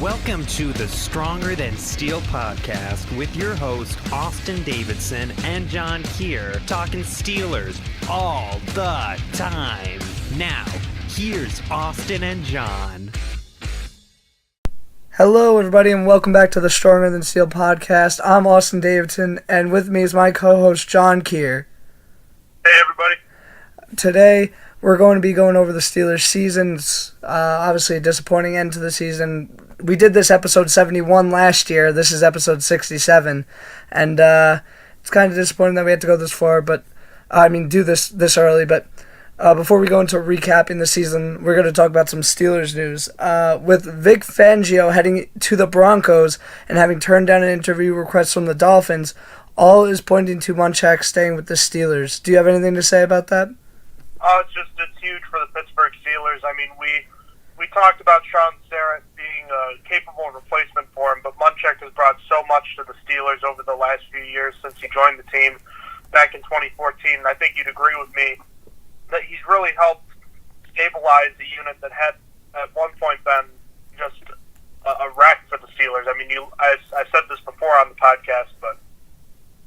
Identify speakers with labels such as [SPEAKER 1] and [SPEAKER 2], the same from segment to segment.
[SPEAKER 1] Welcome to the Stronger Than Steel podcast with your host, Austin Davidson and John Keir, talking Steelers all the time. Now, here's Austin and John.
[SPEAKER 2] Hello, everybody, and welcome back to the Stronger Than Steel podcast. I'm Austin Davidson, and with me is my co-host, John Keir.
[SPEAKER 3] Hey, everybody.
[SPEAKER 2] Today, we're going to be going over the Steelers' seasons. Obviously, a disappointing end to the season. We did this episode 71 last year. This is episode 67, and it's kind of disappointing that we had to go this far, do this early, but before we go into recapping the season, we're going to talk about some Steelers news. With Vic Fangio heading to the Broncos and having turned down an interview request from the Dolphins, all is pointing to Munchak staying with the Steelers. Do you have anything to say about that?
[SPEAKER 3] It's huge for the Pittsburgh Steelers. I mean, we talked about Sean Sarrett being a capable replacement for him, but Munchak has brought so much to the Steelers over the last few years since he joined the team back in 2014. I think you'd agree with me that he's really helped stabilize the unit that had at one point been just a wreck for the Steelers. I mean, I said this before on the podcast, but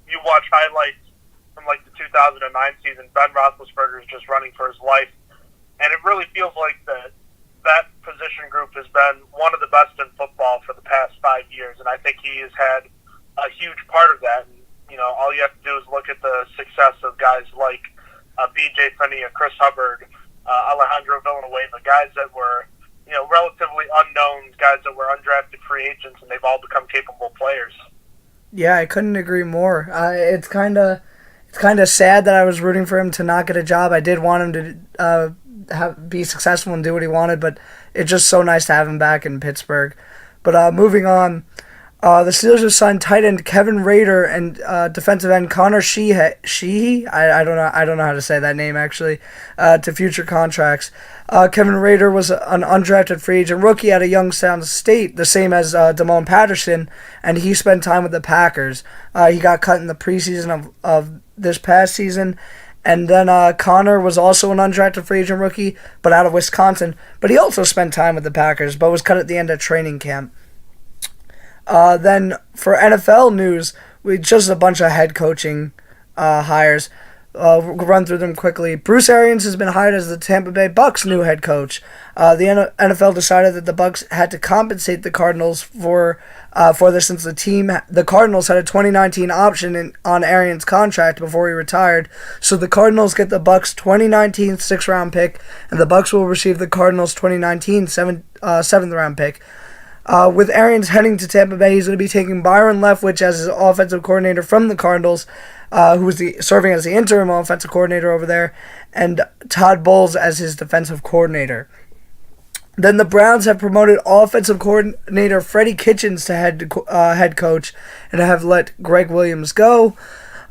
[SPEAKER 3] you watch highlights from like the 2009 season, Ben Roethlisberger is just running for his life, and it really feels like that position group has been one of the best in football for the past 5 years, and I think he has had a huge part of that. And, all you have to do is look at the success of guys like B.J. Finney, Chris Hubbard, Alejandro Villanueva, guys that were, relatively unknown, guys that were undrafted free agents, and they've all become capable players.
[SPEAKER 2] Yeah, I couldn't agree more. It's kind of sad that I was rooting for him to not get a job. I did want him to be successful and do what he wanted, but it's just so nice to have him back in Pittsburgh. But moving on, the Steelers have signed tight end Kevin Rader and defensive end Connor Sheehy. I don't know how to say that name actually, to future contracts. Kevin Rader was an undrafted free agent rookie at a Youngstown State, the same as Damone Patterson, and he spent time with the Packers. He got cut in the preseason of this past season. And then Connor was also an undrafted free agent rookie, but out of Wisconsin. But he also spent time with the Packers, but was cut at the end of training camp. Then for NFL news, we just a bunch of head coaching hires. We'll run through them quickly. Bruce Arians has been hired as the Tampa Bay Bucs' new head coach. The NFL decided that the Bucs had to compensate the Cardinals for this, since the Cardinals had a 2019 option on Arians' contract before he retired. So the Cardinals get the Bucs' 2019 6th-round pick, and the Bucs will receive the Cardinals' 2019 7th-round pick. With Arians heading to Tampa Bay, he's going to be taking Byron Leftwich as his offensive coordinator from the Cardinals, who was serving as the interim offensive coordinator over there, and Todd Bowles as his defensive coordinator. Then the Browns have promoted offensive coordinator Freddie Kitchens to head coach, and have let Greg Williams go.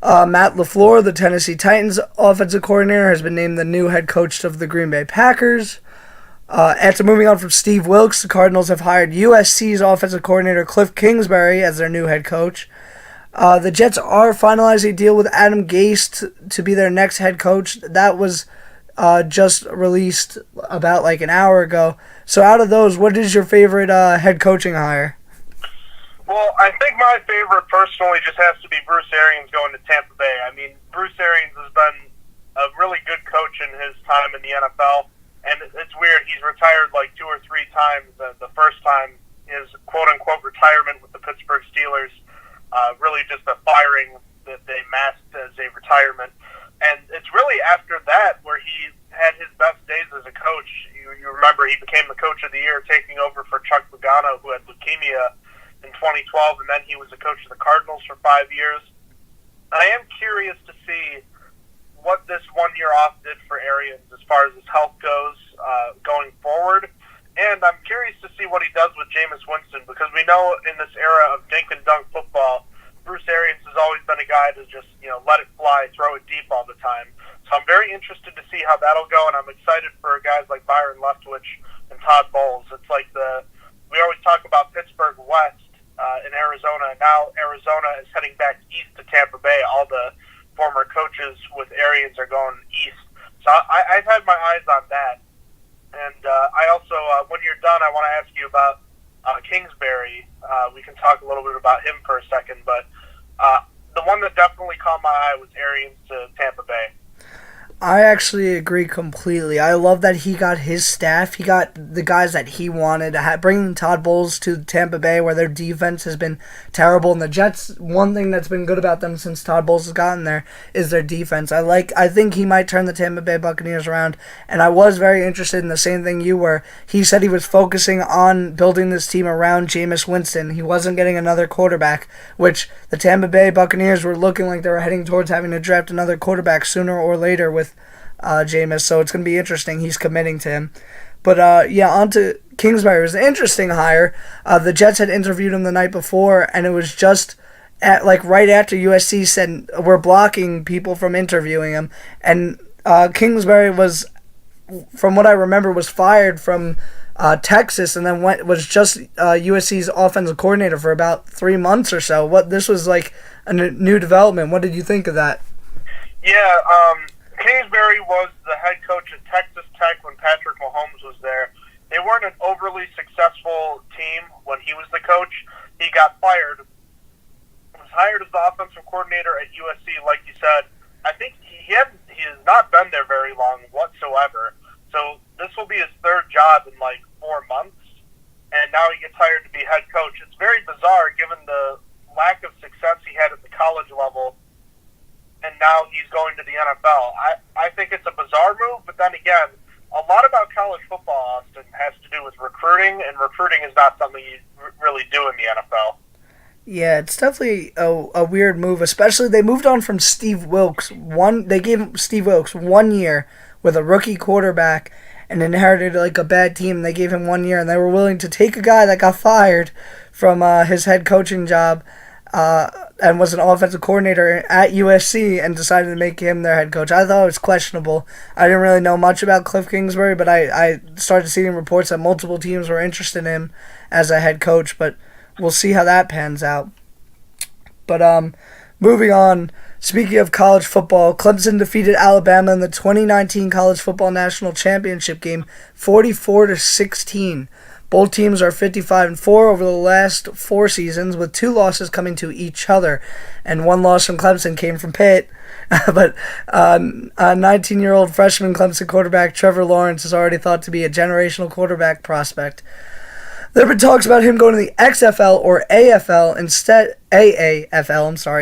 [SPEAKER 2] Matt LaFleur, the Tennessee Titans offensive coordinator, has been named the new head coach of the Green Bay Packers. After moving on from Steve Wilkes, the Cardinals have hired USC's offensive coordinator Cliff Kingsbury as their new head coach. The Jets are finalizing a deal with Adam Gase to be their next head coach. That was just released about like an hour ago. So out of those, what is your favorite head coaching hire?
[SPEAKER 3] Well, I think my favorite personally just has to be Bruce Arians going to Tampa Bay. I mean, Bruce Arians has been a really good coach in his time in the NFL. And it's weird, he's retired like 2 or 3 times. The first time, his quote-unquote retirement with the Pittsburgh Steelers, really just a firing that they masked as a retirement. And it's really after that where he had his best days as a coach. You remember he became the coach of the year, taking over for Chuck Pagano, who had leukemia in 2012, and then he was the coach of the Cardinals for 5 years. I am curious to see what this 1 year off did for Arians as far as his health goes going forward. And I'm curious to see what he does with Jameis Winston, because we know in this era of dink and dunk football, Bruce Arians has always been a guy to just, let it fly, throw it deep all the time. So I'm very interested to see how that'll go, and I'm excited for guys like Byron Leftwich and Todd Bowles. It's like we always talk about Pittsburgh West in Arizona, and now Arizona is heading back east to Tampa Bay. All the former coaches with Arians are going east. So I've had my eyes on that. And I also, when you're done, I want to ask you about Kingsbury. We can talk a little bit about him for a second, but the one that definitely caught my eye was Arians to Tampa Bay.
[SPEAKER 2] I actually agree completely. I love that he got his staff. He got the guys that he wanted. Bringing Todd Bowles to Tampa Bay, where their defense has been terrible, and the Jets. One thing that's been good about them since Todd Bowles has gotten there is their defense. I think he might turn the Tampa Bay Buccaneers around, and I was very interested in the same thing you were. He said he was focusing on building this team around Jameis Winston. He wasn't getting another quarterback, which the Tampa Bay Buccaneers were looking like they were heading towards having to draft another quarterback sooner or later with Jameis, so it's going to be interesting. He's committing to him. But, on to Kingsbury. It was an interesting hire. The Jets had interviewed him the night before, and it was just right after USC said, we're blocking people from interviewing him. And Kingsbury was, from what I remember, was fired from Texas, and then was just USC's offensive coordinator for about 3 months or so. This was like a new development. What did you think of that?
[SPEAKER 3] Yeah, Kingsbury was the head coach at Texas Tech when Patrick Mahomes was there. They weren't an overly successful team when he was the coach. He got fired. Was hired as the offensive coordinator at USC, like you said. I think he has not been there very long whatsoever. So this will be his third job in 4 months, and now he gets hired to be head coach. It's very bizarre given the lack of success he had at the college level, and now he's going to the NFL. I think it's a bizarre move, but then again, a lot about college football, Austin, has to do with recruiting, and recruiting is not something you really do in the NFL.
[SPEAKER 2] Yeah, it's definitely a weird move, especially they moved on from Steve Wilkes. They gave Steve Wilkes 1 year with a rookie quarterback and inherited a bad team. They gave him 1 year, and they were willing to take a guy that got fired from his head coaching job and was an offensive coordinator at USC and decided to make him their head coach. I thought it was questionable. I didn't really know much about Cliff Kingsbury, but I started seeing reports that multiple teams were interested in him as a head coach, but we'll see how that pans out. But moving on, speaking of college football, Clemson defeated Alabama in the 2019 College Football National Championship game 44-16. Both teams are 55-4 over the last 4 seasons, with 2 losses coming to each other, and 1 loss from Clemson came from Pitt. But a 19-year-old freshman Clemson quarterback Trevor Lawrence is already thought to be a generational quarterback prospect. There have been talks about him going to the XFL or AAFL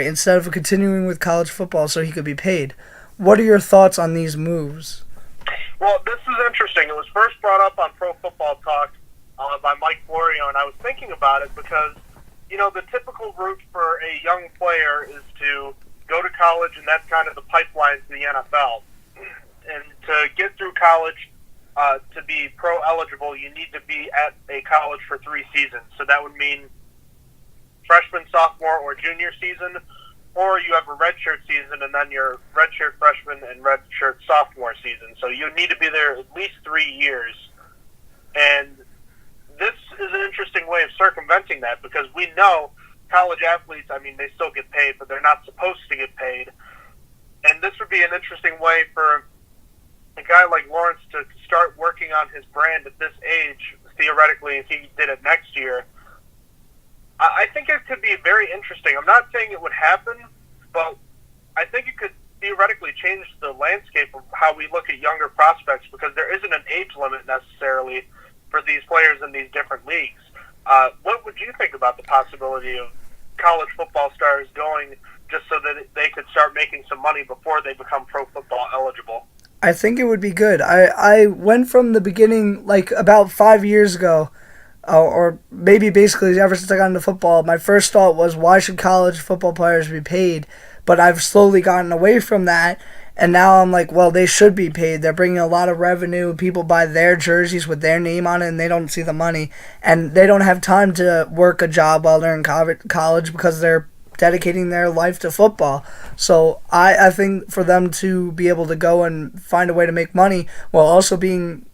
[SPEAKER 2] instead of continuing with college football so he could be paid. What are your thoughts on these moves?
[SPEAKER 3] Well, this is interesting. It was first brought up on Pro Football Talk by Mike Florio, and I was thinking about it because, the typical route for a young player is to go to college, and that's kind of the pipeline to the NFL. And to get through college, to be pro eligible, you need to be at a college for 3 seasons. So that would mean freshman, sophomore, or junior season, or you have a redshirt season and then your redshirt freshman and redshirt sophomore season. So you need to be there at least 3 years. And this is an interesting way of circumventing that because we know college athletes, they still get paid, but they're not supposed to get paid. And this would be an interesting way for a guy like Lawrence to start working on his brand at this age, theoretically, if he did it next year. I think it could be very interesting. I'm not saying it would happen, but I think it could theoretically change the landscape of how we look at younger prospects because there isn't an age limit necessarily for these players in these different leagues. What would you think about the possibility of college football stars going just so that they could start making some money before they become pro football eligible?
[SPEAKER 2] I think it would be good. I went from the beginning, about 5 years ago, or maybe basically ever since I got into football, my first thought was, why should college football players be paid? But I've slowly gotten away from that, and now I'm like, well, they should be paid. They're bringing a lot of revenue. People buy their jerseys with their name on it, and they don't see the money. And they don't have time to work a job while they're in college because they're dedicating their life to football. So I think for them to be able to go and find a way to make money while also being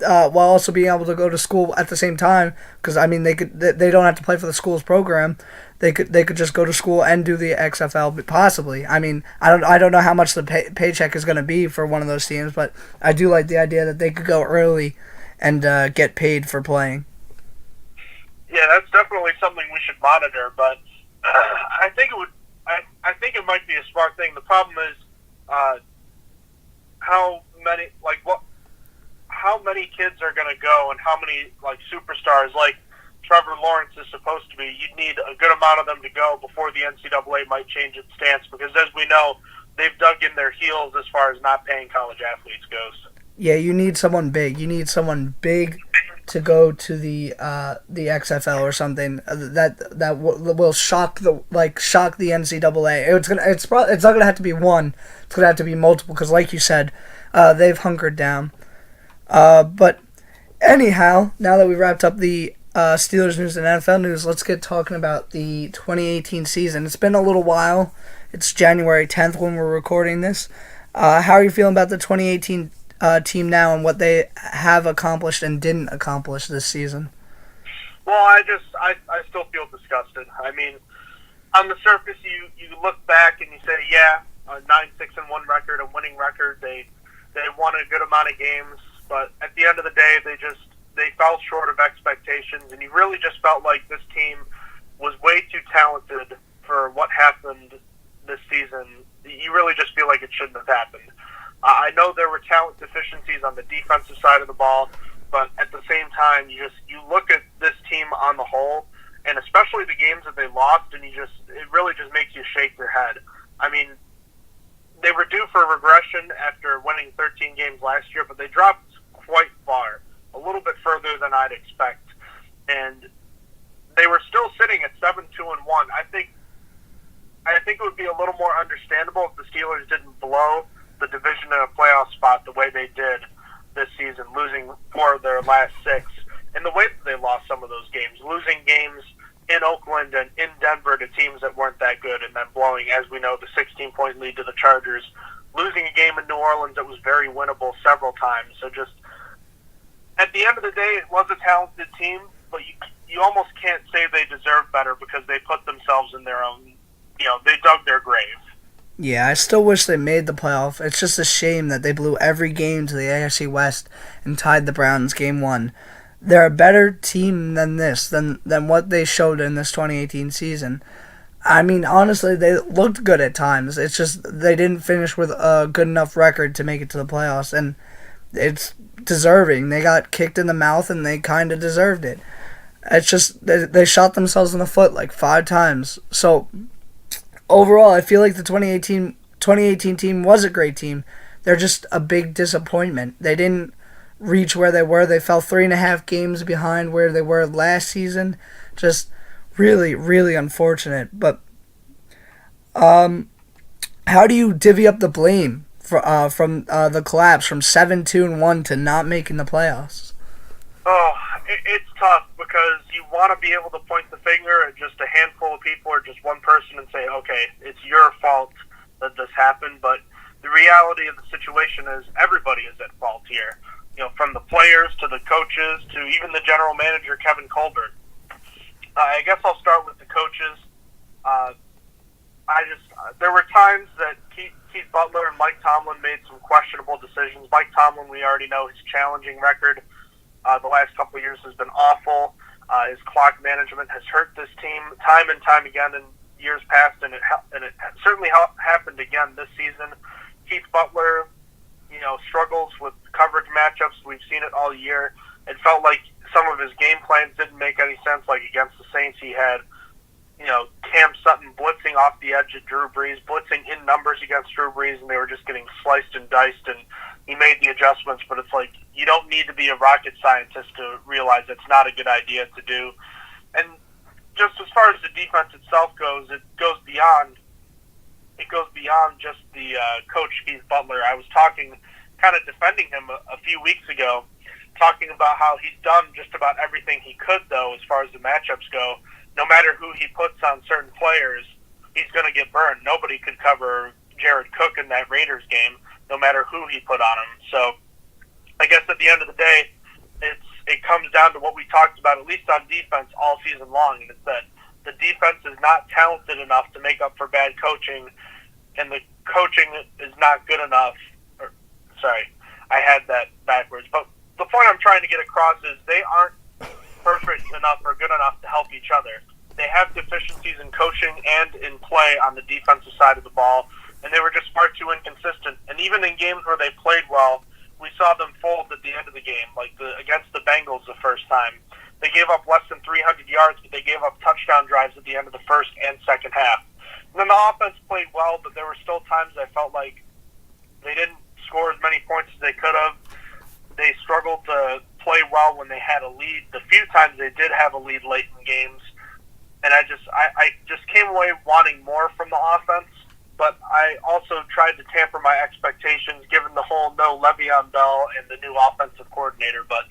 [SPEAKER 2] able to go to school at the same time, because they don't have to play for the school's program. They could just go to school and do the XFL possibly. I don't know how much the paycheck is going to be for one of those teams, but I do like the idea that they could go early and get paid for playing.
[SPEAKER 3] Yeah, that's definitely something we should monitor. But I think it would. I think it might be a smart thing. The problem is how many how many kids are going to go, and how many superstars like Trevor Lawrence is supposed to be. You'd need a good amount of them to go before the NCAA might change its stance, because as we know, they've dug in their heels as far as not paying college athletes goes.
[SPEAKER 2] Yeah, you need someone big. You need someone big to go to the XFL or something that will shock the NCAA. It's not gonna have to be one. It's gonna have to be multiple, because like you said, they've hunkered down. But anyhow, now that we wrapped up the Steelers news and NFL news, let's get talking about the 2018 season. It's been a little while. It's January 10th when we're recording this. How are you feeling about the 2018 team now and what they have accomplished and didn't accomplish this season?
[SPEAKER 3] Well, I still feel disgusted. I mean, on the surface, you look back and you say, yeah, a 9-6-1 record, a winning record. They won a good amount of games, but at the end of the day, they fell short of expectations, and you really just felt like this team was way too talented for what happened this season. You really just feel like it shouldn't have happened. I know there were talent deficiencies on the defensive side of the ball, but at the same time, you look at this team on the whole, and especially the games that they lost, and it really just makes you shake your head. I mean, they were due for regression after winning 13 games last year, but they dropped quite far, a little bit further than I'd expect, and they were still sitting at 7-2-1. I think it would be a little more understandable if the Steelers didn't blow the division in a playoff spot the way they did this season, losing 4 of their last 6, and the way that they lost some of those games, losing games in Oakland and in Denver to teams that weren't that good, and then blowing, as we know, the 16-point lead to the Chargers, losing a game in New Orleans that was very winnable several times. So just at the end of the day, it was a talented team, but you almost can't say they deserve better, because they put themselves in their own, they dug their grave.
[SPEAKER 2] Yeah, I still wish they made the playoff. It's just a shame that they blew every game to the AFC West and tied the Browns game 1. They're a better team than this, than what they showed in this 2018 season. I mean, honestly, they looked good at times. It's just they didn't finish with a good enough record to make it to the playoffs, and it's deserving. They got kicked in the mouth, and they kind of deserved it. It's just they shot themselves in the foot like 5 times. So overall, I feel like the 2018 team was a great team. They're just a big disappointment. They didn't reach where they were. They fell 3.5 games behind where they were last season. Just really, really unfortunate. But how do you divvy up the blame from the collapse from 7-2-1 to not making the playoffs?
[SPEAKER 3] Oh, it's tough, because you want to be able to point the finger at just a handful of people or just one person and say, okay, it's your fault that this happened. But the reality of the situation is everybody is at fault here. From the players to the coaches to even the general manager, Kevin Colbert. I guess I'll start with the coaches. There were times that Keith Butler and Mike Tomlin made some questionable decisions. Mike Tomlin, we already know his challenging record the last couple of years has been awful. His clock management has hurt this team time and time again in years past, and it certainly happened again this season. Keith Butler, struggles with coverage matchups. We've seen it all year. It felt like some of his game plans didn't make any sense, like against the Saints. He had, Cam Sutton blitzing off the edge at Drew Brees, blitzing in numbers against Drew Brees, and they were just getting sliced and diced, and he made the adjustments, but it's like you don't need to be a rocket scientist to realize it's not a good idea to do. And just as far as the defense itself goes, it goes beyond just the coach, Keith Butler. I was kind of defending him a few weeks ago, talking about how he's done just about everything he could, though, as far as the matchups go. No matter who he puts on certain players, he's going to get burned. Nobody could cover Jared Cook in that Raiders game, no matter who he put on him. So I guess at the end of the day, it comes down to what we talked about, at least on defense, all season long, and it's that the defense is not talented enough to make up for bad coaching, and the coaching is not good enough. Sorry, I had that backwards. But the point I'm trying to get across is they perfect enough or good enough to help each other. They have deficiencies in coaching and in play on the defensive side of the ball, and they were just far too inconsistent. And even in games where they played well, we saw them fold at the end of the game, like against the Bengals the first time. They gave up less than 300 yards, but they gave up touchdown drives at the end of the first and second half. And then the offense played well, but there were still times I felt like they didn't score as many points as they could have. They struggled to play well when they had a lead. The few times they did have a lead late in games, and I just came away wanting more from the offense. But I also tried to tamper my expectations given the whole no Le'Veon Bell and the new offensive coordinator. But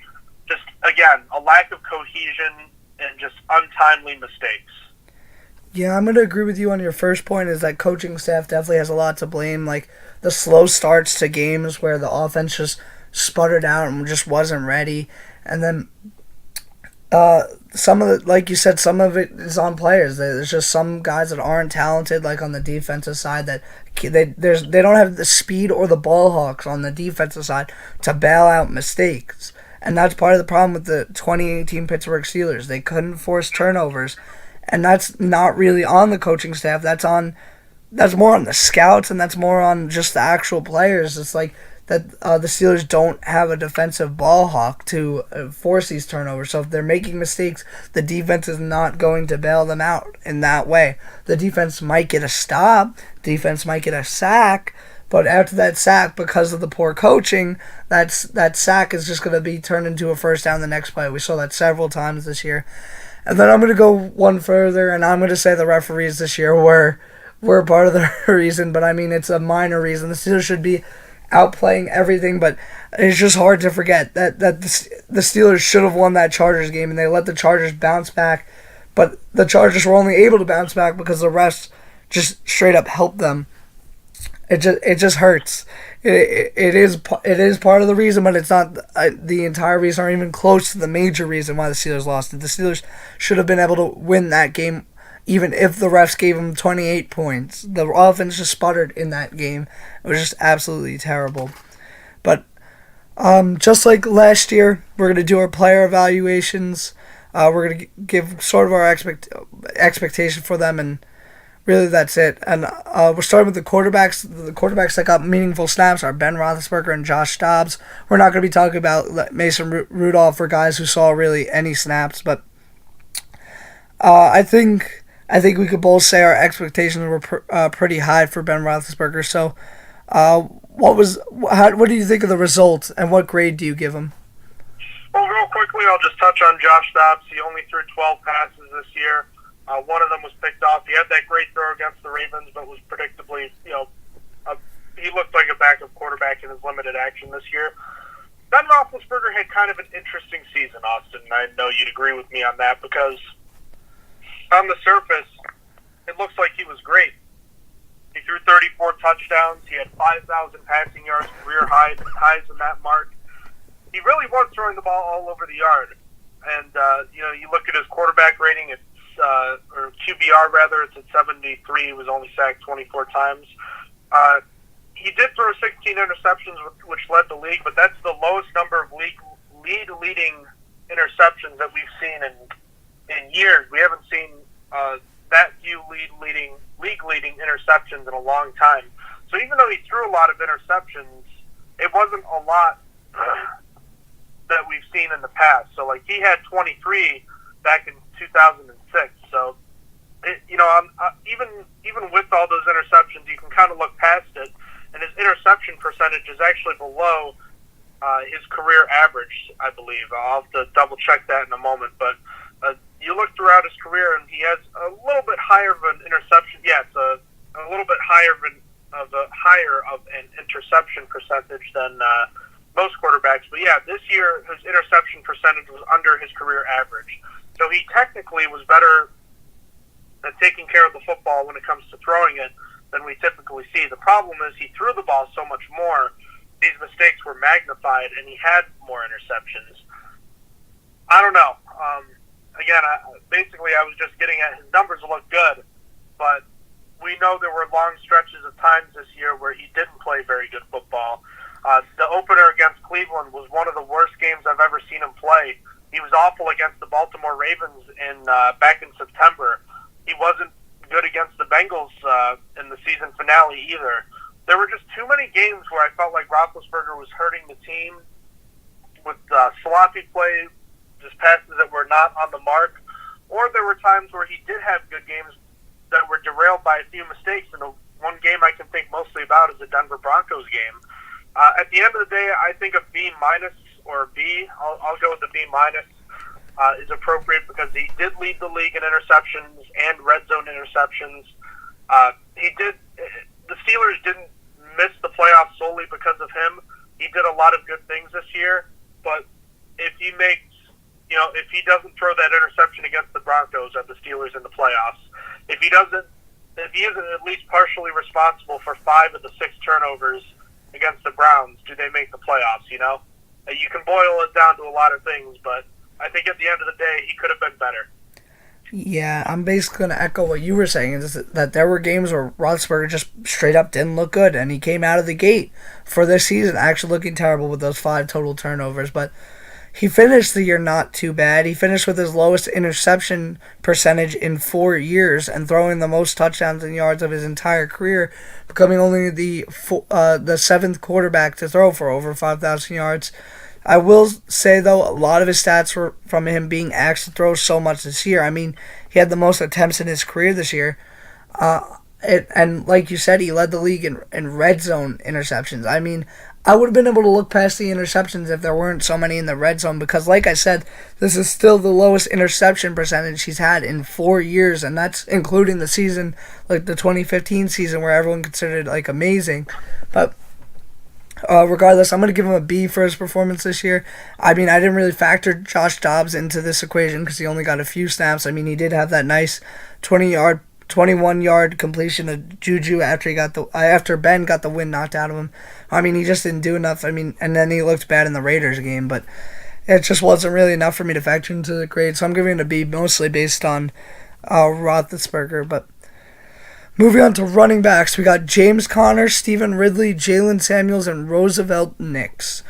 [SPEAKER 3] just, again, a lack of cohesion and just untimely mistakes.
[SPEAKER 2] Yeah, I'm going to agree with you on your first point is that coaching staff definitely has a lot to blame. Like the slow starts to games where the offense just sputtered out and just wasn't ready. And then some of it, like you said, some of it is on players. There's just some guys that aren't talented, like on the defensive side, that they don't have the speed or the ball hawks on the defensive side to bail out mistakes. And that's part of the problem with the 2018 Pittsburgh Steelers. They couldn't force turnovers, and that's not really on the coaching staff. That's more on the scouts, and that's more on just the actual players. It's like that the Steelers don't have a defensive ball hawk to force these turnovers. So if they're making mistakes, the defense is not going to bail them out in that way. The defense might get a stop, defense might get a sack, but after that sack, because of the poor coaching, that sack is just going to be turned into a first down the next play. We saw that several times this year. And then I'm going to go one further, and I'm going to say the referees this year were part of the reason, but I mean, it's a minor reason. The Steelers should be outplaying everything, but it's just hard to forget that the Steelers should have won that Chargers game, and they let the Chargers bounce back, but the Chargers were only able to bounce back because the refs just straight up helped them. It just hurts. It is part of the reason, but it's not the entire reason or even close to the major reason why the Steelers lost. The Steelers should have been able to win that game even if the refs gave them 28 points. The offense just sputtered in that game. It was just absolutely terrible. But just like last year, we're going to do our player evaluations. We're going to give sort of our expectation for them, and really that's it. And we're starting with the quarterbacks. The quarterbacks that got meaningful snaps are Ben Roethlisberger and Josh Dobbs. We're not going to be talking about Mason Rudolph or guys who saw really any snaps, but I think we could both say our expectations were pretty high for Ben Roethlisberger. So, what do you think of the result, and what grade do you give him?
[SPEAKER 3] Well, real quickly, I'll just touch on Josh Dobbs. He only threw 12 passes this year. One of them was picked off. He had that great throw against the Ravens, but was predictably, he looked like a backup quarterback in his limited action this year. Ben Roethlisberger had kind of an interesting season, Austin, and I know you'd agree with me on that, because on the surface, it looks like he was great. He threw 34 touchdowns. He had 5,000 passing yards, career highs in that mark. He really was throwing the ball all over the yard. And, you look at his quarterback rating, or QBR rather, it's at 73. He was only sacked 24 times. He did throw 16 interceptions, which led the league, but that's the lowest number of leading interceptions that we've seen in years. We haven't seen that few league-leading interceptions in a long time. So even though he threw a lot of interceptions, it wasn't a lot that we've seen in the past. So, he had 23 back in 2006. So, even with all those interceptions, you can kind of look past it, and his interception percentage is actually below his career average, I believe. I'll have to double-check that in a moment, but you look throughout his career, and he has a little bit higher of an interception. Yeah, it's a little bit higher of an interception percentage than most quarterbacks. But yeah, this year his interception percentage was under his career average. So he technically was better at taking care of the football when it comes to throwing it than we typically see. The problem is he threw the ball so much more. These mistakes were magnified, and he had more interceptions. I don't know. Again, I was just getting at his numbers look good, but we know there were long stretches of times this year where he didn't play very good football. The opener against Cleveland was one of the worst games I've ever seen him play. He was awful against the Baltimore Ravens back in September. He wasn't good against the Bengals in the season finale either. There were just too many games where I felt like Roethlisberger was hurting the team with sloppy play, just passes that were not on the mark, or there were times where he did have good games that were derailed by a few mistakes. And the one game I can think mostly about is the Denver Broncos game. At the end of the day, I think a B- or B, I'll go with the B- is appropriate because he did lead the league in interceptions and red zone interceptions. The Steelers didn't miss the playoffs solely because of him. He did a lot of good things this year, but if he doesn't throw that interception against the Broncos or the Steelers in the playoffs, if he isn't at least partially responsible for 5 of the 6 turnovers against the Browns, do they make the playoffs? You can boil it down to a lot of things, but I think at the end of the day, he could have been better.
[SPEAKER 2] Yeah, I'm basically going to echo what you were saying, is that there were games where Roethlisberger just straight up didn't look good, and he came out of the gate for this season actually looking terrible with those 5 total turnovers, but he finished the year not too bad. He finished with his lowest interception percentage in 4 years and throwing the most touchdowns and yards of his entire career, becoming only the 7th quarterback to throw for over 5,000 yards. I will say, though, a lot of his stats were from him being asked to throw so much this year. I mean, he had the most attempts in his career this year. And like you said, he led the league in red zone interceptions. I mean, I would have been able to look past the interceptions if there weren't so many in the red zone because, like I said, this is still the lowest interception percentage he's had in 4 years, and that's including the season, like the 2015 season where everyone considered it, amazing. But regardless, I'm going to give him a B for his performance this year. I mean, I didn't really factor Josh Dobbs into this equation because he only got a few snaps. I mean, he did have that nice 21-yard completion of Juju after Ben got the wind knocked out of him. I mean, he just didn't do enough. I mean, and then he looked bad in the Raiders game, but it just wasn't really enough for me to factor into the grade. So I'm giving it a B, mostly based on Roethlisberger. But moving on to running backs, we got James Conner, Stephen Ridley, Jalen Samuels, and Roosevelt Nix.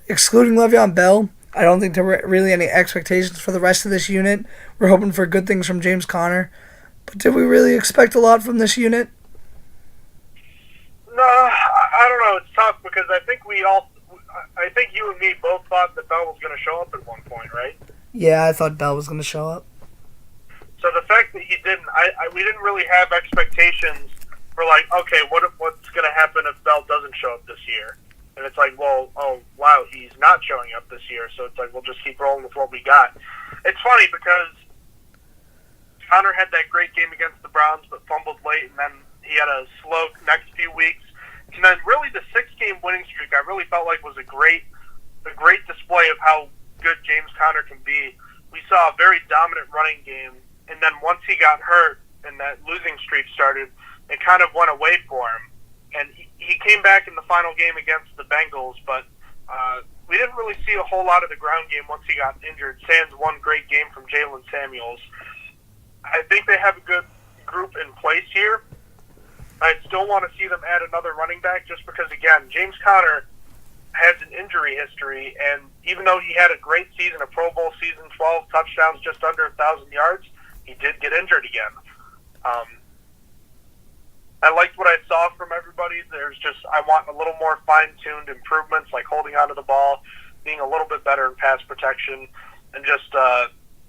[SPEAKER 2] Excluding Le'Veon Bell, I don't think there were really any expectations for the rest of this unit. We're hoping for good things from James Conner. But did we really expect a lot from this unit?
[SPEAKER 3] No, I don't know. It's tough because I think you and me both thought that Bell was going to show up at one point, right?
[SPEAKER 2] Yeah, I thought Bell was going to show up.
[SPEAKER 3] So the fact that he didn't, we didn't really have expectations for okay, what's going to happen if Bell doesn't show up this year? And it's wow, he's not showing up this year. So it's we'll just keep rolling with what we got. It's funny because Conner had that great game against the Browns, but fumbled late, and then he had a slow next few weeks. And then really the 6-game winning streak, I really felt like was a great display of how good James Conner can be. We saw a very dominant running game, and then once he got hurt and that losing streak started, it kind of went away for him. And he came back in the final game against the Bengals, but we didn't really see a whole lot of the ground game once he got injured. Sans one great game from Jalen Samuels. I think they have a good group in place here. I still want to see them add another running back just because, again, James Conner has an injury history, and even though he had a great season, a Pro Bowl season, 12 touchdowns, just under 1,000 yards, he did get injured again. I liked what I saw from everybody. I want a little more fine-tuned improvements, like holding onto the ball, being a little bit better in pass protection, and just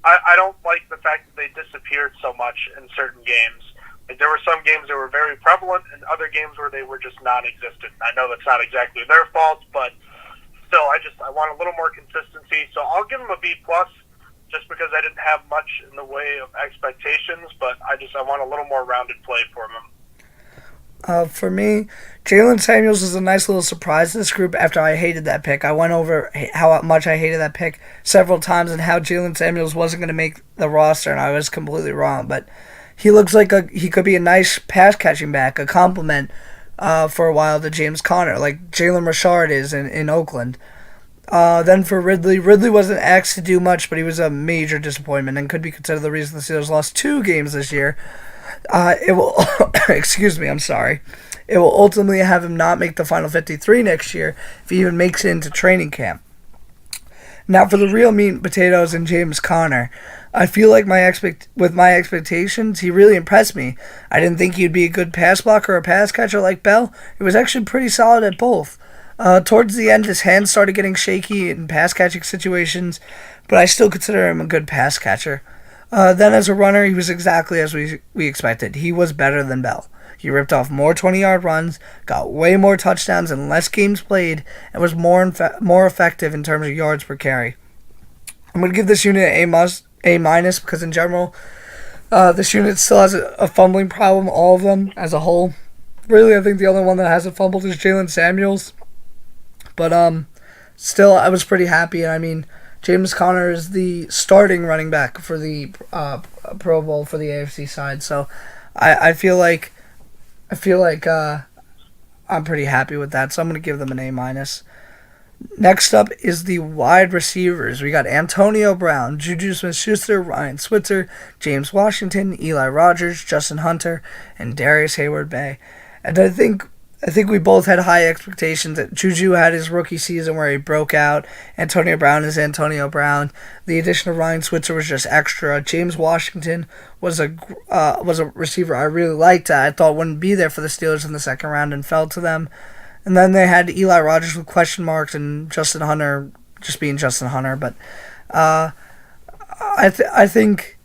[SPEAKER 3] I don't like the fact that they disappeared so much in certain games. There were some games that were very prevalent and other games where they were just non-existent. I know that's not exactly their fault, but still, I want a little more consistency. So I'll give them a B+, just because I didn't have much in the way of expectations, but I want a little more rounded play from them.
[SPEAKER 2] For me, Jalen Samuels is a nice little surprise to this group after I hated that pick. I went over how much I hated that pick several times and how Jalen Samuels wasn't going to make the roster, and I was completely wrong. But he looks like he could be a nice pass-catching back, a compliment for a while to James Conner, like Jalen Richard is in Oakland. Then for Ridley wasn't asked to do much, but he was a major disappointment and could be considered the reason the Steelers lost 2 games this year. It will, excuse me, I'm sorry. It will ultimately have him not make the final 53 next year if he even makes it into training camp. Now for the real meat and potatoes in James Conner, I feel like with my expectations, he really impressed me. I didn't think he'd be a good pass blocker or pass catcher like Bell. He was actually pretty solid at both. Towards the end, his hands started getting shaky in pass catching situations, but I still consider him a good pass catcher. Then as a runner, he was exactly as we expected. He was better than Bell. He ripped off more 20-yard runs, got way more touchdowns in less games played, and was more effective in terms of yards per carry. I'm going to give this unit an A- because in general, this unit still has a fumbling problem, all of them as a whole. Really, I think the only one that hasn't fumbled is Jalen Samuels. But still, I was pretty happy. And I mean, James Conner is the starting running back for the Pro Bowl for the AFC side. So I feel like I'm pretty happy with that. So I'm going to give them an A-. Next up is the wide receivers. We got Antonio Brown, Juju Smith-Schuster, Ryan Switzer, James Washington, Eli Rogers, Justin Hunter, and Darius Hayward-Bay. And I think we both had high expectations. That Juju had his rookie season where he broke out. Antonio Brown is Antonio Brown. The addition of Ryan Switzer was just extra. James Washington was a receiver I really liked. I thought wouldn't be there for the Steelers in the second round and fell to them. And then they had Eli Rogers with question marks and Justin Hunter just being Justin Hunter. But I think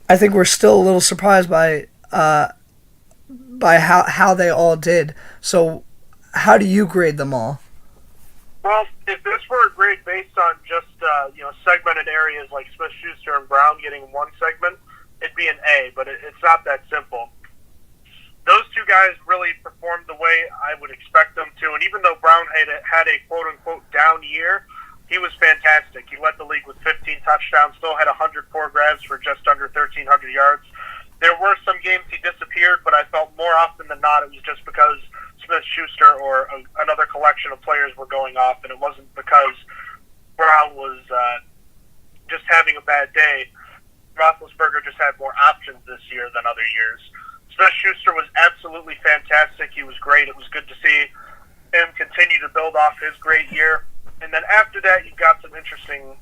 [SPEAKER 2] we're still a little surprised by how they all did. So how do you grade them all?
[SPEAKER 3] Well, if this were a grade based on just segmented areas like Smith-Schuster and Brown getting one segment, it'd be an A. But it's not that simple. Those two guys really performed the way I would expect them to. And even though Brown had a quote-unquote down year, he was fantastic. He led the league with 15 touchdowns, still had 104 grabs for just under 1,300 yards. There were some games he disappeared, but I felt more often than not it was just because Smith-Schuster or another collection of players were going off, and it wasn't because Brown was just having a bad day. Roethlisberger just had more options this year than other years. Smith-Schuster was absolutely fantastic. He was great. It was good to see him continue to build off his great year. And then after that, you've got some interesting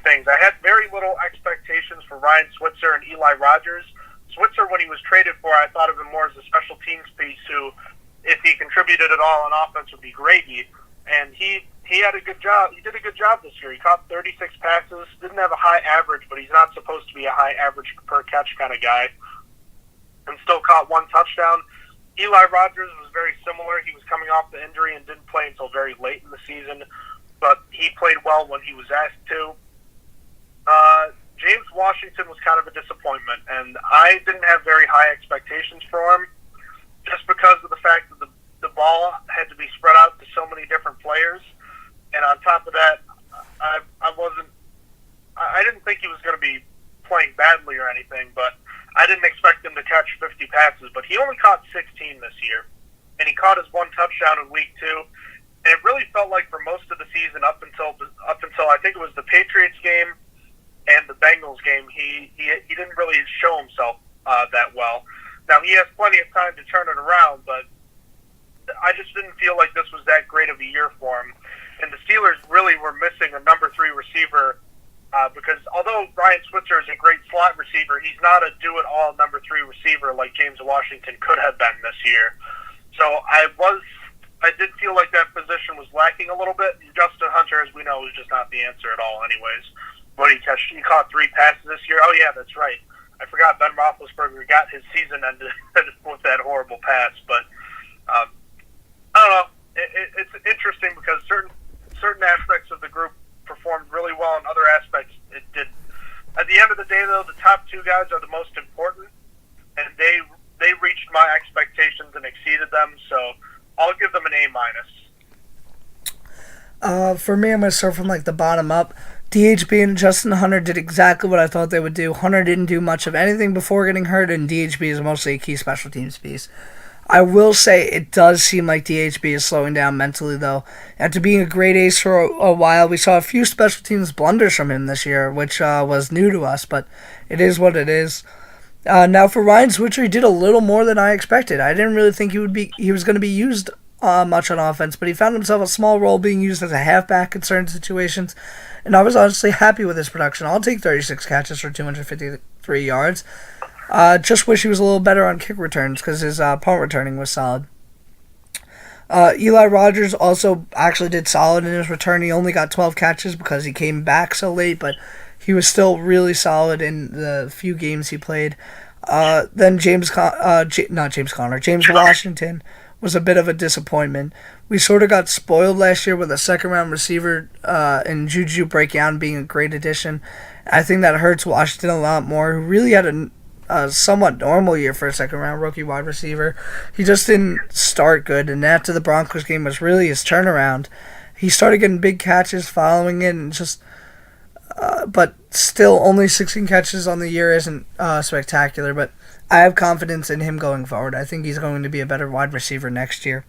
[SPEAKER 3] things. I had very little expectations for Ryan Switzer and Eli Rogers. Switzer, when he was traded for, I thought of him more as a special teams piece who, if he contributed at all on offense, would be gravy. And he had a good job. He did a good job this year. He caught 36 passes, didn't have a high average, but he's not supposed to be a high average per catch kind of guy, and still caught one touchdown. Eli Rogers was very similar. He was coming off the injury and didn't play until very late in the season, but he played well when he was asked to. James Washington was kind of a disappointment, and I didn't have very high expectations for him just because of the fact that the ball had to be spread out to so many different players. And on top of that, I didn't think he was going to be playing badly or anything, but I didn't expect him to catch 50 passes. But he only caught 16 this year, and he caught his one touchdown in week 2. And it really felt like for most of the season, up until I think it was the Patriots game and the Bengals game, he didn't really show himself that well. Now he has plenty of time to turn it around, but I just didn't feel like this was that great of a year for him. And the Steelers really were missing a number 3 receiver because although Ryan Switzer is a great slot receiver, he's not a do-it-all number 3 receiver like James Washington could have been this year. So I did feel like that position was lacking a little bit. Justin Hunter, as we know, is just not the answer at all anyways. What he caught 3 passes this year. Oh, yeah, that's right. I forgot Ben Roethlisberger got his season ended with that horrible pass. But I don't know. It's interesting because certain aspects of the group performed really well, and other aspects it didn't. At the end of the day, though, the top 2 guys are the most important, and they reached my expectations and exceeded them. So I'll give them an A-.
[SPEAKER 2] For me, I'm going to start from the bottom up. DHB and Justin Hunter did exactly what I thought they would do. Hunter didn't do much of anything before getting hurt, and DHB is mostly a key special teams piece. I will say it does seem like DHB is slowing down mentally, though. After being a great ace for a while, we saw a few special teams blunders from him this year, which was new to us, but it is what it is. Now for Ryan Switzer, he did a little more than I expected. I didn't really think he was going to be used much on offense, but he found himself a small role being used as a halfback in certain situations, and I was honestly happy with his production. I'll take 36 catches for 253 yards. Just wish he was a little better on kick returns because his punt returning was solid. Eli Rogers also actually did solid in his return. He only got 12 catches because he came back so late, but he was still really solid in the few games he played. Then James Washington was a bit of a disappointment. We sort of got spoiled last year with a second-round receiver and Juju breaking out and being a great addition. I think that hurts Washington a lot more, who really had a somewhat normal year for a second-round rookie wide receiver. He just didn't start good, and after the Broncos game was really his turnaround. He started getting big catches following it, and but still only 16 catches on the year isn't spectacular, but I have confidence in him going forward. I think he's going to be a better wide receiver next year.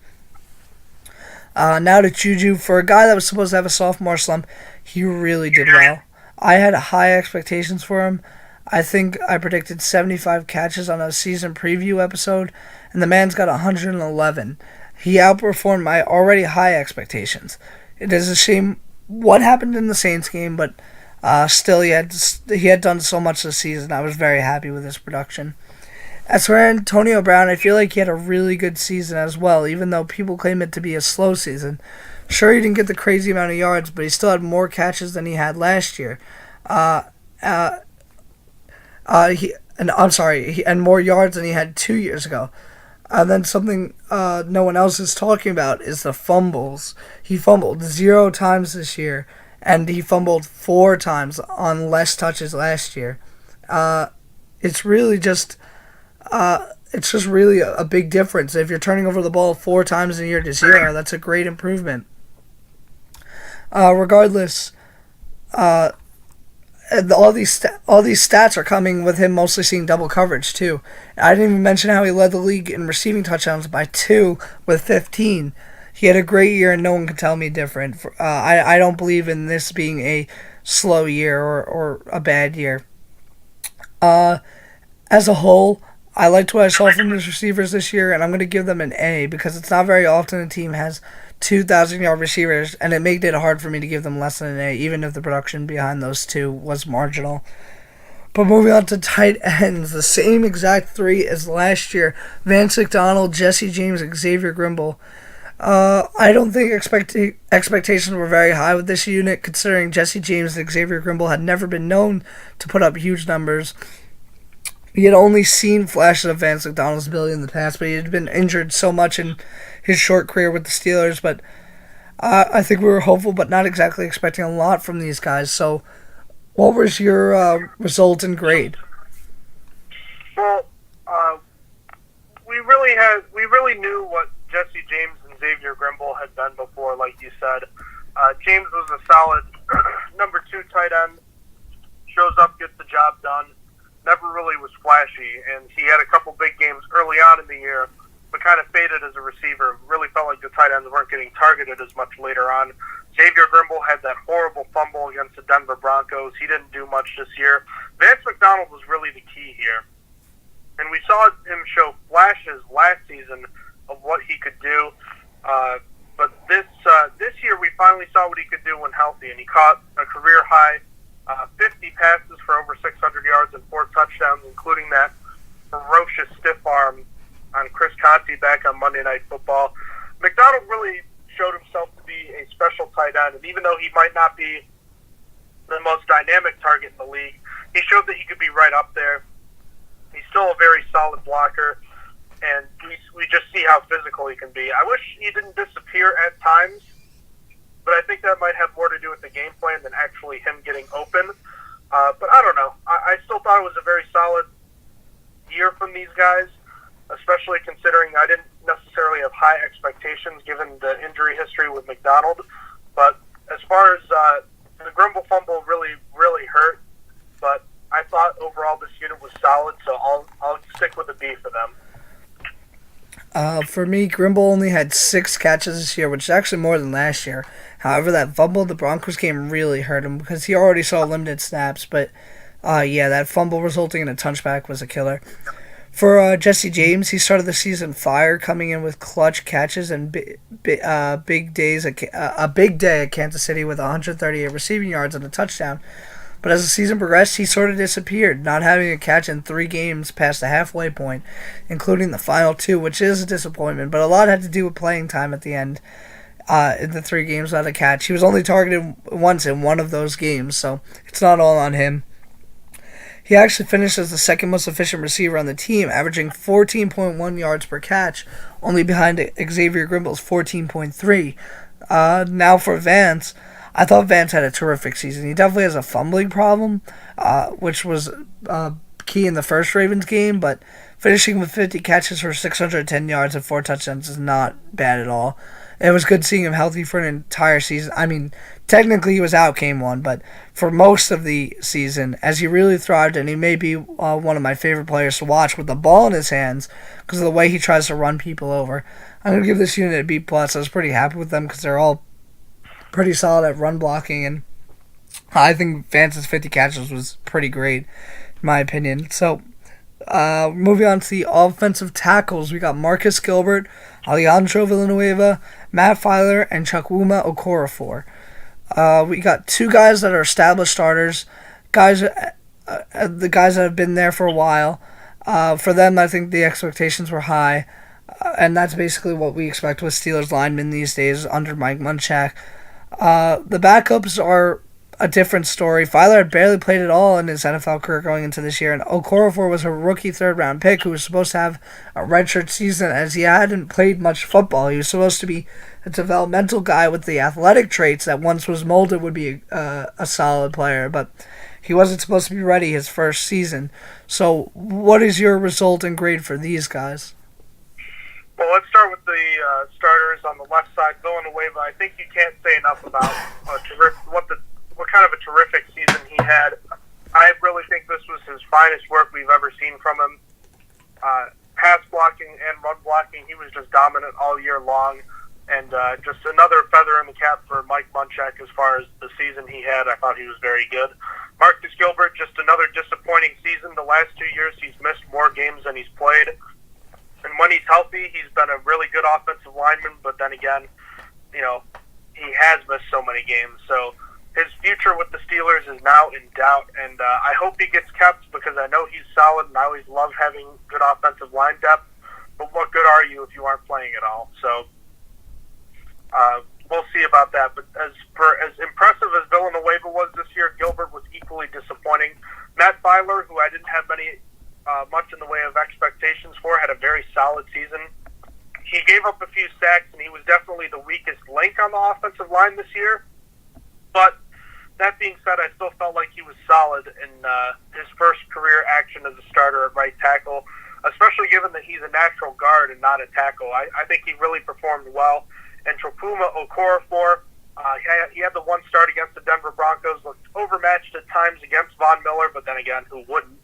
[SPEAKER 2] Now to Juju. For a guy that was supposed to have a sophomore slump, he really did well. I had high expectations for him. I think I predicted 75 catches on a season preview episode, and the man's got 111. He outperformed my already high expectations. It is a shame what happened in the Saints game, but still he had done so much this season. I was very happy with his production. As for Antonio Brown, I feel like he had a really good season as well, even though people claim it to be a slow season. Sure, he didn't get the crazy amount of yards, but he still had more catches than he had last year. And more yards than he had 2 years ago. And then something no one else is talking about is the fumbles. He fumbled 0 times this year, and he fumbled 4 times on less touches last year. It's really just really a big difference. If you're turning over the ball 4 times in a year to 0, that's a great improvement. Regardless, all these stats are coming with him mostly seeing double coverage too. I didn't even mention how he led the league in receiving touchdowns by 2 with 15. He had a great year, and no one can tell me different. I don't believe in this being a slow year or a bad year. As a whole, I liked what I saw from his receivers this year, and I'm going to give them an A because it's not very often a team has 2,000-yard receivers, and it made it hard for me to give them less than an A, even if the production behind those two was marginal. But moving on to tight ends, the same exact 3 as last year: Vance McDonald, Jesse James, and Xavier Grimble. I don't think expectations were very high with this unit, considering Jesse James and Xavier Grimble had never been known to put up huge numbers. He had only seen flashes of Vance McDonald's ability in the past, but he had been injured so much in his short career with the Steelers. But I think we were hopeful, but not exactly expecting a lot from these guys. So, what was your result and grade?
[SPEAKER 3] Well, we really knew what Jesse James and Xavier Grimble had done before, like you said. James was a solid number 2 tight end. Shows up, gets the job done. Never really was flashy, and he had a couple big games early on in the year, but kind of faded as a receiver. Really felt like the tight ends weren't getting targeted as much later on. Xavier Grimble had that horrible fumble against the Denver Broncos. He didn't do much this year. Vance McDonald was really the key here, and we saw him show flashes last season of what he could do. But this year we finally saw what he could do when healthy, and he caught a career high 50 passes for over 600 yards and 4 touchdowns, including that ferocious stiff arm on Chris Conte back on Monday Night Football. McDonald really showed himself to be a special tight end, and even though he might not be the most dynamic target in the league, he showed that he could be right up there. He's still a very solid blocker, and we just see how physical he can be. I wish he didn't disappear at times, but I think that might have more to do with the game plan than actually him getting open. But I don't know. I still thought it was a very solid year from these guys, especially considering I didn't necessarily have high expectations given the injury history with McDonald. But as far as the Grimble fumble really, really hurt, but I thought overall this unit was solid, so I'll stick with a B for them.
[SPEAKER 2] For me, Grimble only had 6 catches this year, which is actually more than last year. However, that fumble the Broncos game really hurt him because he already saw limited snaps. But, that fumble resulting in a touchback was a killer. For Jesse James, he started the season fire, coming in with clutch catches and big days. A big day at Kansas City with 138 receiving yards and a touchdown. But as the season progressed, he sort of disappeared, not having a catch in 3 games past the halfway point, including the final 2, which is a disappointment. But a lot had to do with playing time at the end. In the 3 games without a catch, he was only targeted once in one of those games, so it's not all on him. He actually finished as the second most efficient receiver on the team, averaging 14.1 yards per catch, only behind Xavier Grimble's 14.3. Now for Vance, I thought Vance had a terrific season. He definitely has a fumbling problem, which was key in the first Ravens game, but finishing with 50 catches for 610 yards and 4 touchdowns is not bad at all. It was good seeing him healthy for an entire season. I mean, technically he was out game 1, but for most of the season, as he really thrived, and he may be one of my favorite players to watch with the ball in his hands because of the way he tries to run people over. I'm going to give this unit a B+. I was pretty happy with them because they're all pretty solid at run blocking, and I think Vance's 50 catches was pretty great, in my opinion. So, moving on to the offensive tackles, we got Marcus Gilbert, Alejandro Villanueva, Matt Filer, and Chukwuma Okorafor. We got 2 guys that are established starters, the guys that have been there for a while. For them, I think the expectations were high, and that's basically what we expect with Steelers linemen these days under Mike Munchak. The backups are a different story. Filer had barely played at all in his NFL career going into this year, and Okorafor was a rookie 3rd-round pick who was supposed to have a redshirt season as he hadn't played much football. He was supposed to be a developmental guy with the athletic traits that once was molded would be a solid player, but he wasn't supposed to be ready his first season. So what is your result and grade for these guys?
[SPEAKER 3] Well, let's start with the starters on the left side. Villanueva, I think you can't say enough about what kind of a terrific season he had. I really think this was his finest work we've ever seen from him. Pass blocking and run blocking, he was just dominant all year long, and just another feather in the cap for Mike Munchak as far as the season he had. I thought he was very good. Marcus Gilbert, just another disappointing season. The last 2 years, he's missed more games than he's played. And when he's healthy, he's been a really good offensive lineman, but then again, he has missed so many games. So his future with the Steelers is now in doubt, and I hope he gets kept because I know he's solid, and I always love having good offensive line depth, but what good are you if you aren't playing at all? So we'll see about that. But as impressive as Villanueva was this year, Gilbert was equally disappointing. Matt Filer, who I didn't have much in the way of expectations for, had a very solid season. He gave up a few sacks, and he was definitely the weakest link on the offensive line this year. But that being said, I still felt like he was solid in his first career action as a starter at right tackle, especially given that he's a natural guard and not a tackle. I think he really performed well. And Chukwuma Okorafor, he had the one start against the Denver Broncos, looked overmatched at times against Von Miller, but then again, who wouldn't?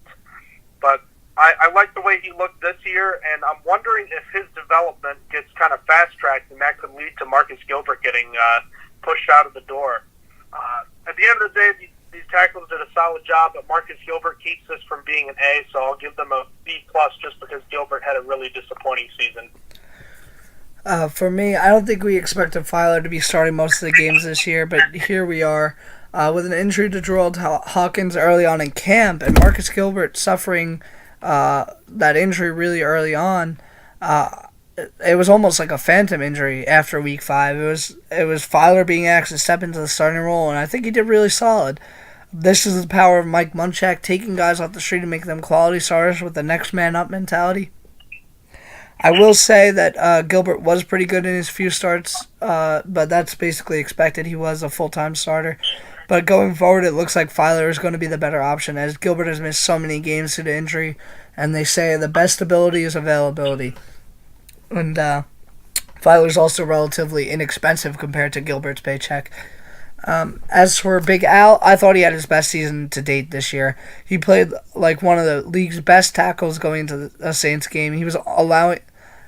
[SPEAKER 3] But I like the way he looked this year, and I'm wondering if his development gets kind of fast-tracked, and that could lead to Marcus Gilbert getting pushed out of the door. At the end of the day, these tackles did a solid job, but Marcus Gilbert keeps this from being an A, so I'll give them a B+ just because Gilbert had a really disappointing season.
[SPEAKER 2] For me, I don't think we expected Filer to be starting most of the games this year, but here we are with an injury to Gerald Hawkins early on in camp, and Marcus Gilbert suffering that injury really early on. It was almost like a phantom injury after week 5. It was Filer being asked to step into the starting role, and I think he did really solid. This is the power of Mike Munchak, taking guys off the street and making them quality starters with the next man up mentality. I will say that Gilbert was pretty good in his few starts, but that's basically expected. He was a full-time starter. But going forward, it looks like Filer is going to be the better option, as Gilbert has missed so many games due to injury, and they say the best ability is availability. And Filer's also relatively inexpensive compared to Gilbert's paycheck. As for Big Al, I thought he had his best season to date this year. He played like one of the league's best tackles going into the Saints game. He was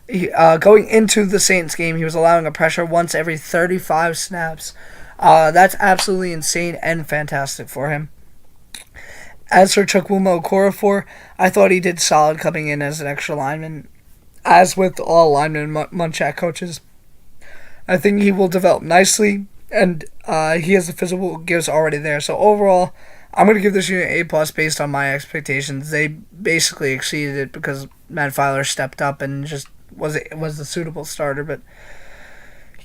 [SPEAKER 2] going into the Saints game, he was allowing a pressure once every 35 snaps. That's absolutely insane and fantastic for him. As for Chukwuma Okorafor, I thought he did solid coming in as an extra lineman. As with all lineman Munchak coaches, I think he will develop nicely, and he has the physical gifts already there. So overall, I'm going to give this unit A+ based on my expectations. They basically exceeded it because Matt Filer stepped up and just was the suitable starter. But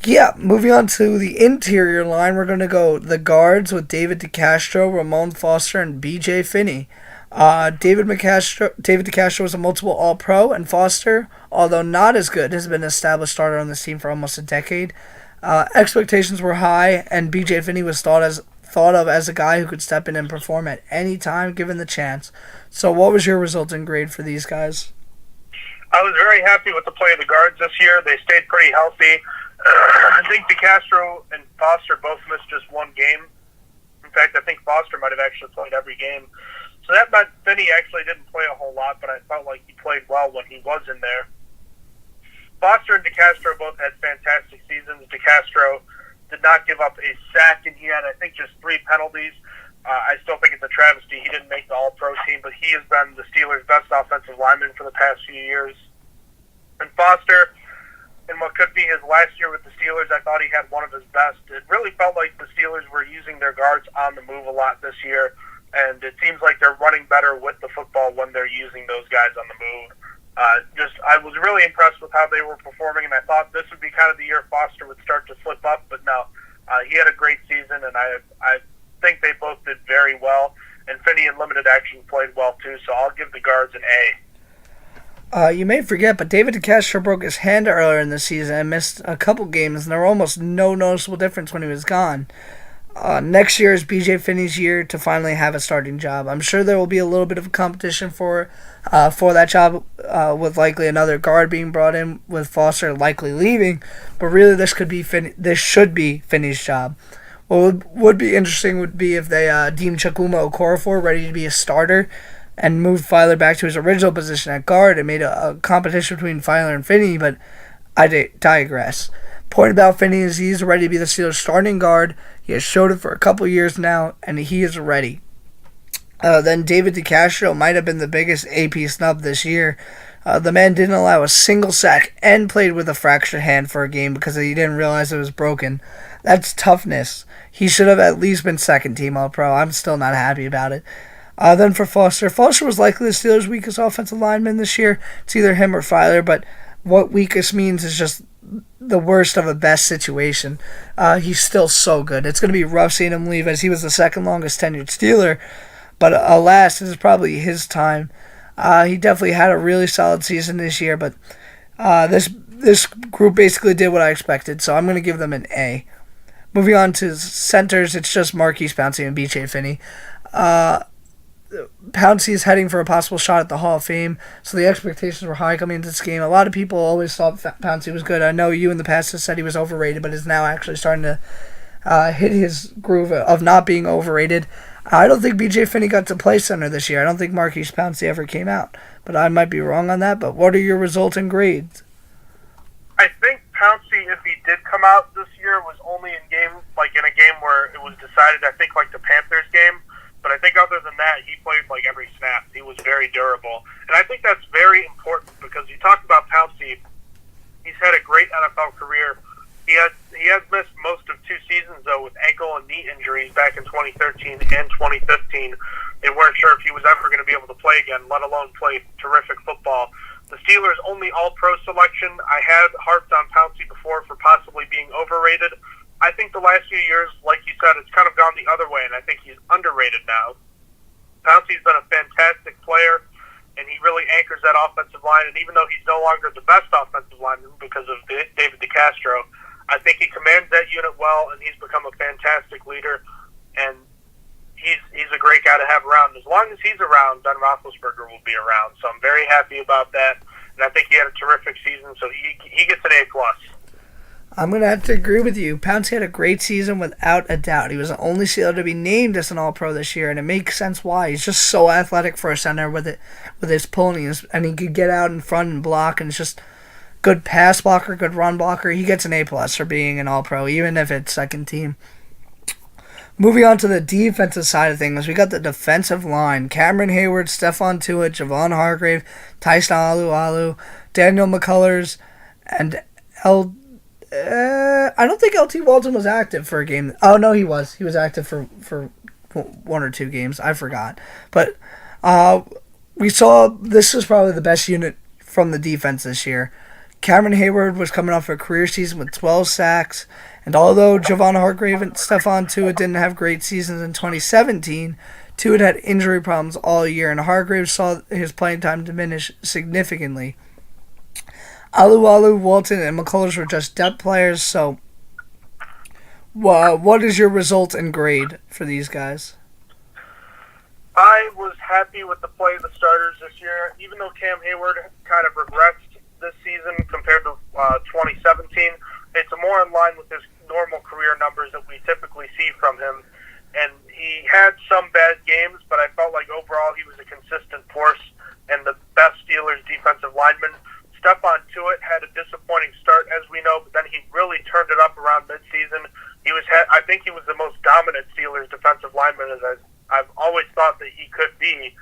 [SPEAKER 2] yeah, moving on to the interior line, we're going to go the guards with David DeCastro, Ramon Foster, and B.J. Finney. David DeCastro was a multiple All-Pro, and Foster, although not as good, has been an established starter on this team for almost a decade. Expectations were high, and B.J. Finney was thought of as a guy who could step in and perform at any time given the chance. So what was your resulting grade for these guys?
[SPEAKER 3] I was very happy with the play of the guards this year. They stayed pretty healthy. I think DeCastro and Foster both missed just one game. In fact, I think Foster might have actually played every game. So that meant Finney actually didn't play a whole lot, but I felt like he played well when he was in there. Foster and DeCastro both had fantastic seasons. DeCastro did not give up a sack, and he had, I think, just 3 penalties. I still think it's a travesty he didn't make the All-Pro team, but he has been the Steelers' best offensive lineman for the past few years. And Foster, in what could be his last year with the Steelers, I thought he had one of his best. It really felt like the Steelers were using their guards on the move a lot this year, and it seems like they're running better with the football when they're using those guys on the move. I was really impressed with how they were performing, and I thought this would be kind of the year Foster would start to slip up, but no, he had a great season, and I think they both did very well, and Finney in limited action played well too, so I'll give the guards an A.
[SPEAKER 2] You may forget, but David DeCastro broke his hand earlier in the season and missed a couple games, and there were almost no noticeable difference when he was gone. Next year is B.J. Finney's year to finally have a starting job. I'm sure there will be a little bit of competition for that job, with likely another guard being brought in, with Foster likely leaving. But really, this should be Finney's job. What would be interesting would be if they deemed Chukwuma Okorafor ready to be a starter and moved Filer back to his original position at guard and made a competition between Filer and Finney. But I digress. Point about Finney is he's ready to be the Steelers' starting guard. He has showed it for a couple years now, and he is ready. Then David DeCastro might have been the biggest AP snub this year. The man didn't allow a single sack and played with a fractured hand for a game because he didn't realize it was broken. That's toughness. He should have at least been second team All-Pro. I'm still not happy about it. Then for Foster was likely the Steelers' weakest offensive lineman this year. It's either him or Filer, but what weakest means is just the worst of a best situation. He's still so good. It's going to be rough seeing him leave, as he was the second longest tenured Steeler, but alas, this is probably his time. He definitely had a really solid season this year, but this group basically did what I expected, so I'm going to give them an A. Moving on to centers, it's just Marquise Pouncey and B.J. Finney. Pouncey is heading for a possible shot at the Hall of Fame, so the expectations were high coming into this game. A lot of people always thought Pouncey was good. I know you in the past have said he was overrated, but is now actually starting to hit his groove of not being overrated. I don't think B.J. Finney got to play center this year. I don't think Marquise Pouncey ever came out, but I might be wrong on that. But what are your resulting grades?
[SPEAKER 3] I think Pouncey, if he did come out this year, was only in a game where it was decided, I think like the Panthers game. But I think other than that, he played like every snap. He was very durable. And I think that's very important because you talk about Pouncey, he's had a great NFL career. He has missed most of 2 seasons, though, with ankle and knee injuries back in 2013 and 2015. They weren't sure if he was ever going to be able to play again, let alone play terrific football. The Steelers' only All-Pro selection, I had harped on Pouncey before for possibly being overrated. I think the last few years, like you said, it's kind of gone the other way, and I think he's underrated now. Pouncey's been a fantastic player, and he really anchors that offensive line. And even though he's no longer the best offensive lineman because of David DeCastro, I think he commands that unit well, and he's become a fantastic leader. And he's a great guy to have around. As long as he's around, Ben Roethlisberger will be around. So I'm very happy about that, and I think he had a terrific season. So he gets an A+.
[SPEAKER 2] I'm going to have to agree with you. Pouncey had a great season without a doubt. He was the only Steeler to be named as an All-Pro this year, and it makes sense why. He's just so athletic for a center with his pulling, and he could get out in front and block, and it's just good pass blocker, good run blocker. He gets an A+ for being an All-Pro, even if it's second team. Moving on to the defensive side of things, we got the defensive line. Cameron Hayward, Stephon Tuitt, Javon Hargrave, Tyson Alualu, Daniel McCullers, and I don't think LT Walton was active for a game. Oh, no, he was. He was active for one or two games. I forgot. But we saw this was probably the best unit from the defense this year. Cameron Hayward was coming off a career season with 12 sacks, and although Javon Hargrave and Stephon Tuitt didn't have great seasons in 2017, Tuitt had injury problems all year, and Hargrave saw his playing time diminish significantly. Alualu, Walton, and McCullers were just depth players, so what is your result and grade for these guys?
[SPEAKER 3] I was happy with the play of the starters this year, even though Cam Hayward kind of regressed this season compared to 2017. It's more in line with his normal career numbers that we typically see from him. And he had some bad games, but I felt like overall he was a consistent force and the best Steelers defensive lineman. Stephon Tuitt had a disappointing start, as we know, but then he really turned it up around midseason. I think he was the most dominant Steelers defensive lineman, as I've always thought that he could be.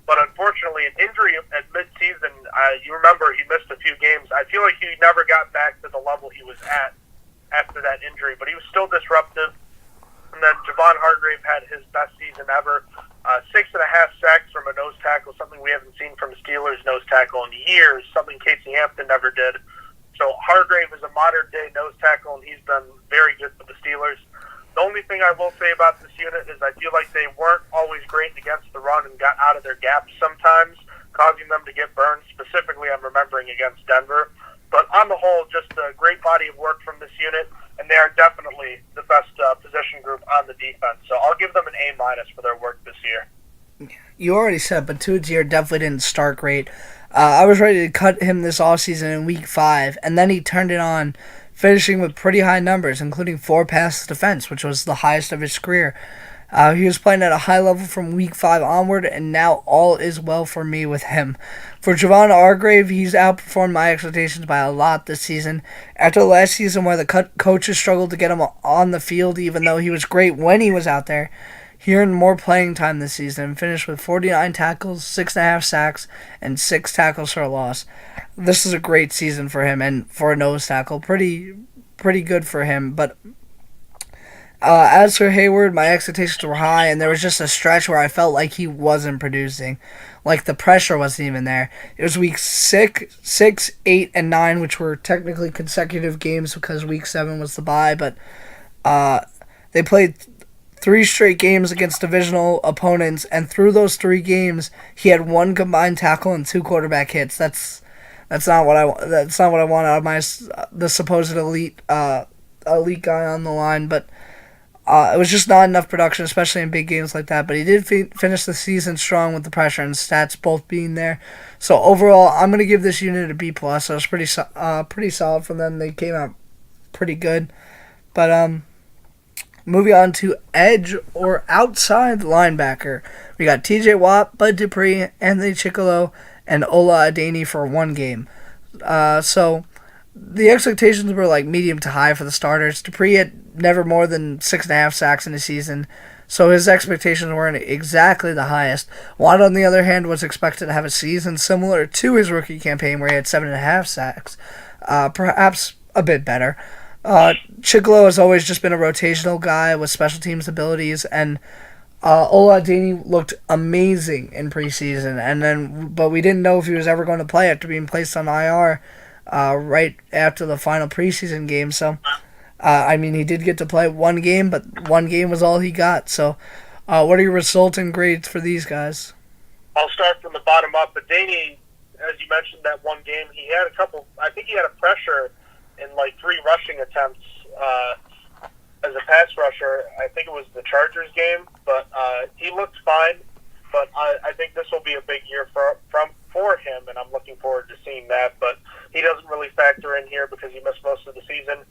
[SPEAKER 3] But unfortunately, an injury at midseason, you remember he missed a few games. I feel like he never got back to the level he was at after that injury, but he was still disruptive. And then Javon Hargrave had his best season ever. 6.5 sacks from a nose tackle, something we haven't seen from a Steelers nose tackle in years, something Casey Hampton never did. So Hargrave is a modern-day nose tackle, and he's been very good for the Steelers. The only thing I will say about this unit is I feel like they weren't always great against the run and got out of their gaps sometimes, causing them to get burned. Specifically, I'm remembering against Denver. But on the whole, just a great body of work from this unit, and they are definitely the best position group on the defense. So I'll give them an A- for their work this year.
[SPEAKER 2] You already said, but Tuitt's year definitely didn't start great. I was ready to cut him this offseason in Week 5, and then he turned it on, finishing with pretty high numbers, including 4 pass defense, which was the highest of his career. He was playing at a high level from Week 5 onward, and now all is well for me with him. For Javon Hargrave, he's outperformed my expectations by a lot this season. After last season where the coaches struggled to get him on the field, even though he was great when he was out there, he earned more playing time this season and finished with 49 tackles, 6.5 sacks, and 6 tackles for a loss. This is a great season for him, and for a nose tackle, pretty good for him. But as for Hayward, my expectations were high, and there was just a stretch where I felt like he wasn't producing. Like, the pressure wasn't even there. It was week 6, 8, and 9, which were technically consecutive games because week 7 was the bye, but they played 3 straight games against divisional opponents, and through those 3 games, he had 1 combined tackle and 2 quarterback hits. That's not what I want out of the supposed elite guy on the line, but it was just not enough production, especially in big games like that. But he did finish the season strong with the pressure and stats both being there. So overall, I'm gonna give this unit a B+. So it's pretty solid from them. They came out pretty good. But moving on to edge or outside linebacker, we got T.J. Watt, Bud Dupree, Anthony Chickillo, and Ola Adeni for 1 game. So the expectations were like medium to high for the starters. Dupree had never more than 6.5 sacks in a season, so his expectations weren't exactly the highest. Watt, on the other hand, was expected to have a season similar to his rookie campaign where he had 7.5 sacks, perhaps a bit better. Chickillo has always just been a rotational guy with special teams abilities, and Ola Adeni looked amazing in preseason, but we didn't know if he was ever going to play after being placed on IR right after the final preseason game. So, he did get to play 1 game, but 1 game was all he got. So, what are your resulting grades for these guys?
[SPEAKER 3] I'll start from the bottom up. Adeni, as you mentioned, that 1 game, he had I think he had a pressure in like 3 rushing attempts as a pass rusher. I think it was the Chargers game, but he looked fine. But I think this will be a big year for him, and I'm looking forward to seeing that. But he doesn't really factor in here because he missed most of the season.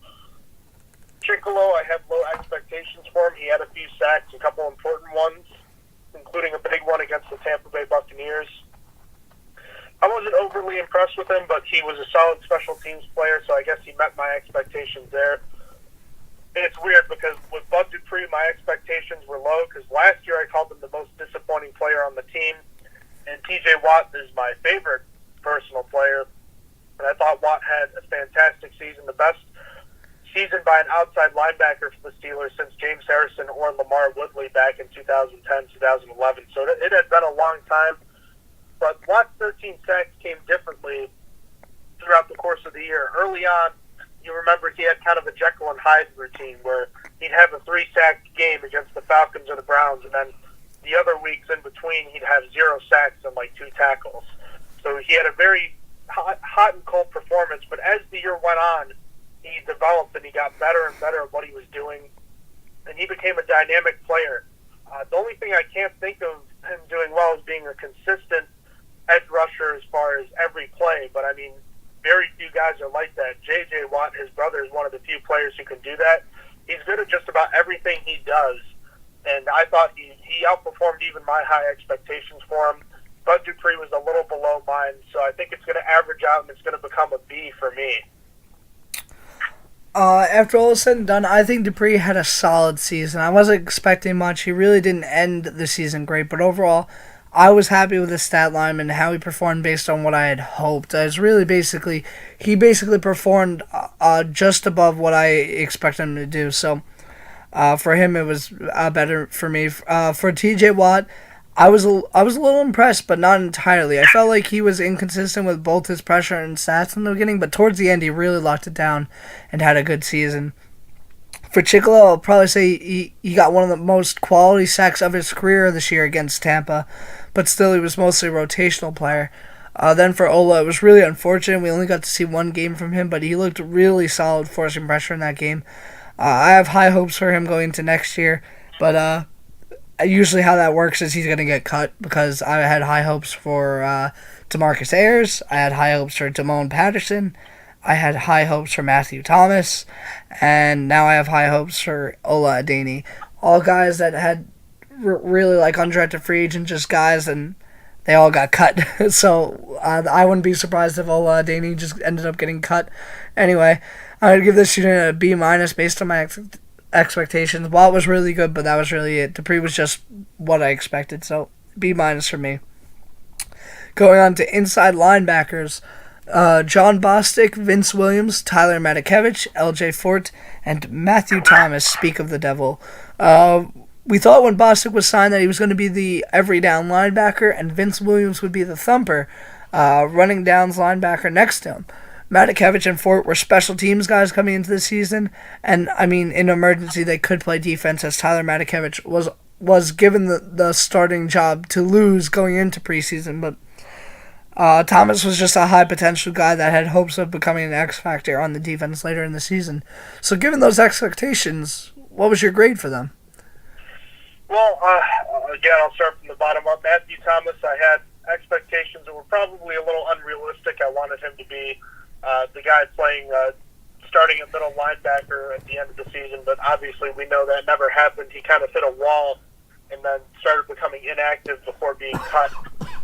[SPEAKER 3] Chickillo, I have low expectations for him. He had a few sacks, a couple important ones, including a big one against the Tampa Bay Buccaneers. I wasn't overly impressed with him, but he was a solid special teams player, so I guess he met my expectations there. it's weird because with Bud Dupree, my expectations were low because last year I called him the most disappointing player on the team, and TJ Watt is my favorite personal player. And I thought Watt had a fantastic season, the best season by an outside linebacker for the Steelers since James Harrison or Lamar Woodley back in 2010, 2011. So it had been a long time. But Watt's 13 sacks came differently throughout the course of the year. Early on, you remember he had kind of a Jekyll and Hyde routine where he'd have a 3-sack game against the Falcons or the Browns, and then the other weeks in between he'd have 0 sacks and like 2 tackles. So he had a very hot and cold performance, but as the year went on, he developed and he got better and better at what he was doing, and he became a dynamic player. The only thing I can't think of him doing well is being a consistent edge rusher as far as every play, but I mean, very few guys are like that. J.J. Watt, his brother, is one of the few players who can do that. He's good at just about everything he does, and I thought he outperformed even my high expectations for him. Bud Dupree was a little below mine, so I think it's going to average out and it's going to become a B for me.
[SPEAKER 2] After all is said and done, I think Dupree had a solid season. I wasn't expecting much. He really didn't end the season great, but overall, I was happy with his stat line and how he performed based on what I had hoped. He basically performed just above what I expected him to do. So for him, it was better for me. For TJ Watt, I was a little impressed, but not entirely. I felt like he was inconsistent with both his pressure and stats in the beginning, but towards the end, he really locked it down and had a good season. For Chickalo, I'll probably say he got one of the most quality sacks of his career this year against Tampa, but still he was mostly a rotational player. Then for Ola, it was really unfortunate. We only got to see one game from him, but he looked really solid forcing pressure in that game. I have high hopes for him going into next year, but usually how that works is he's going to get cut because I had high hopes for DeMarcus Ayers. I had high hopes for Damone Patterson. I had high hopes for Matthew Thomas, and now I have high hopes for Ola Adeni. All guys that had really like undrafted free agent, just guys, and they all got cut. So I wouldn't be surprised if Ola Adeni just ended up getting cut. Anyway, I would give this unit a B- based on my expectations. Watt was really good, but that was really it. Dupree was just what I expected, so B- for me. Going on to inside linebackers. John Bostic, Vince Williams, Tyler Matakevich, L.J. Fort, and Matthew Thomas speak of the devil. We thought when Bostic was signed that he was going to be the every down linebacker, and Vince Williams would be the thumper, running downs linebacker next to him. Matakevich and Fort were special teams guys coming into the season, and I mean, in emergency, they could play defense as Tyler Matakevich was given the starting job to lose going into preseason, but Thomas was just a high-potential guy that had hopes of becoming an X-factor on the defense later in the season. So given those expectations, what was your grade for them?
[SPEAKER 3] Well, again, I'll start from the bottom up. Matthew Thomas, I had expectations that were probably a little unrealistic. I wanted him to be the guy playing starting at middle linebacker at the end of the season, but obviously we know that never happened. He kind of hit a wall and then started becoming inactive before being cut,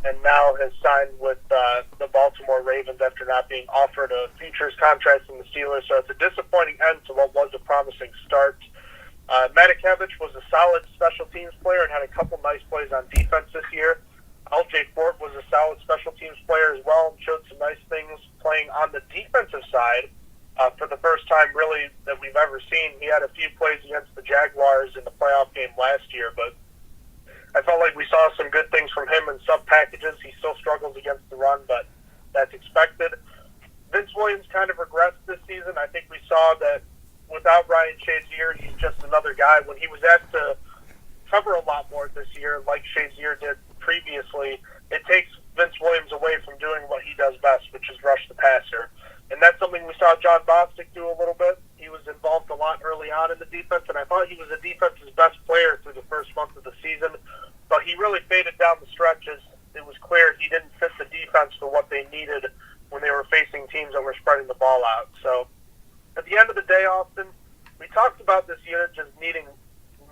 [SPEAKER 3] and now has signed with the Baltimore Ravens after not being offered a futures contract from the Steelers. So it's a disappointing end to what was a promising start. Matakevich was a solid special teams player and had a couple nice plays on defense this year. L.J. Fort was a solid special teams player as well and showed some nice things playing on the defensive side for the first time really that we've ever seen. He had a few plays against the Jaguars in the playoff game last year, but I felt like we saw some good things from him in some packages. He still struggles against the run, but that's expected. Vince Williams kind of regressed this season. I think we saw that without Ryan Shazier, he's just another guy. When he was asked to cover a lot more this year, like Shazier did previously, it takes Vince Williams away from doing what he does best, which is rush the passer. And that's something we saw John Bostic do a little bit. He was involved a lot early on in the defense, and I thought he was the defense's best player through the first month of the season. But he really faded down the stretches. It was clear he didn't fit the defense for what they needed when they were facing teams that were spreading the ball out. So at the end of the day, Austin, we talked about this unit just needing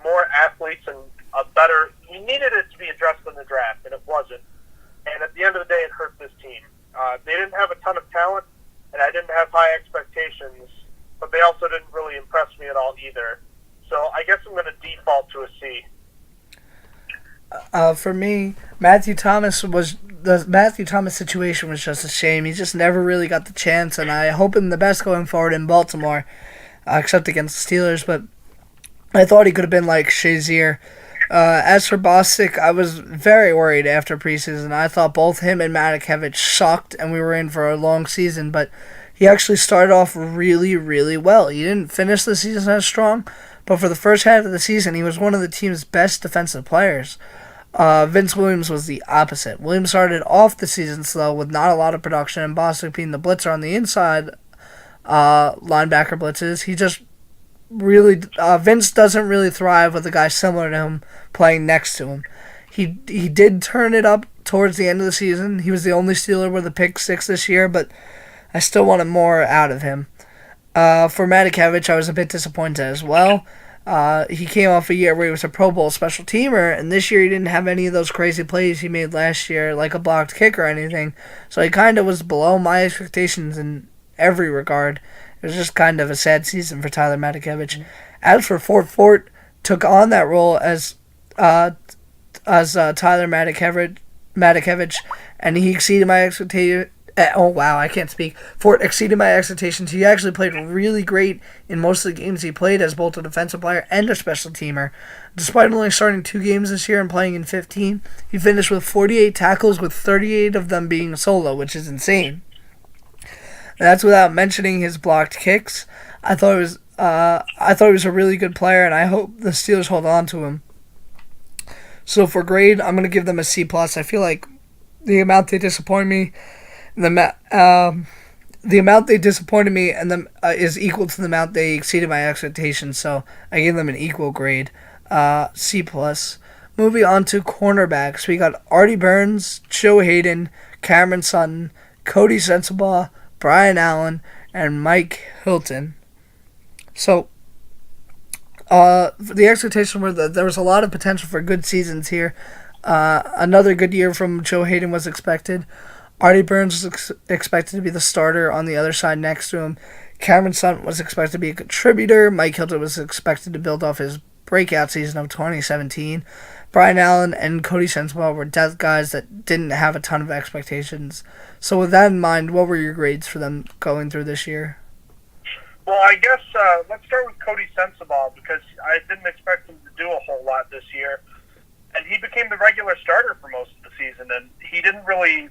[SPEAKER 3] more athletes and a better – we needed it to be addressed in the draft, and it wasn't. And at the end of the day, it hurt this team. They didn't have a ton of talent, and I didn't have high expectations but they also didn't really impress me at all either. So I guess I'm going to default to a C.
[SPEAKER 2] For me, the Matthew Thomas situation was just a shame. He just never really got the chance, and I hope him the best going forward in Baltimore, except against the Steelers. But I thought he could have been like Shazier. As for Bostic, I was very worried after preseason. I thought both him and Matakevich sucked, and we were in for a long season. But he actually started off really, really well. He didn't finish the season as strong, but for the first half of the season, he was one of the team's best defensive players. Vince Williams was the opposite. Williams started off the season slow with not a lot of production, and Bostic being the blitzer on the inside, linebacker blitzes. He just really Vince doesn't really thrive with a guy similar to him playing next to him. He did turn it up towards the end of the season. He was the only Steeler with a pick 6 this year, but I still wanted more out of him. For Matakevich, I was a bit disappointed as well. He came off a year where he was a Pro Bowl special teamer, and this year he didn't have any of those crazy plays he made last year, like a blocked kick or anything. So he kind of was below my expectations in every regard. It was just kind of a sad season for Tyler Matakevich. As for Fort took on that role as Tyler Matakevich, and he exceeded my expectations. Oh wow, I can't speak. Fort exceeded my expectations. He actually played really great in most of the games he played as both a defensive player and a special teamer. Despite only starting 2 games this year and playing in 15, he finished with 48 tackles, with 38 of them being solo, which is insane. And that's without mentioning his blocked kicks. I thought he was a really good player, and I hope the Steelers hold on to him. So for grade, I'm gonna give them a C+. I feel like the amount they disappointed me. The amount they disappointed me and is equal to the amount they exceeded my expectations, so I give them an equal grade, C+. Moving on to cornerbacks, we got Artie Burns, Joe Hayden, Cameron Sutton, Cody Sensabaugh, Brian Allen, and Mike Hilton. So, the expectations were that there was a lot of potential for good seasons here. Another good year from Joe Hayden was expected. Artie Burns was expected to be the starter on the other side next to him. Cameron Sutton was expected to be a contributor. Mike Hilton was expected to build off his breakout season of 2017. Brian Allen and Cody Sensabaugh were depth guys that didn't have a ton of expectations. So with that in mind, what were your grades for them going through this year?
[SPEAKER 3] Well, I guess let's start with Cody Sensabaugh, because I didn't expect him to do a whole lot this year. And he became the regular starter for most of the season, and he didn't really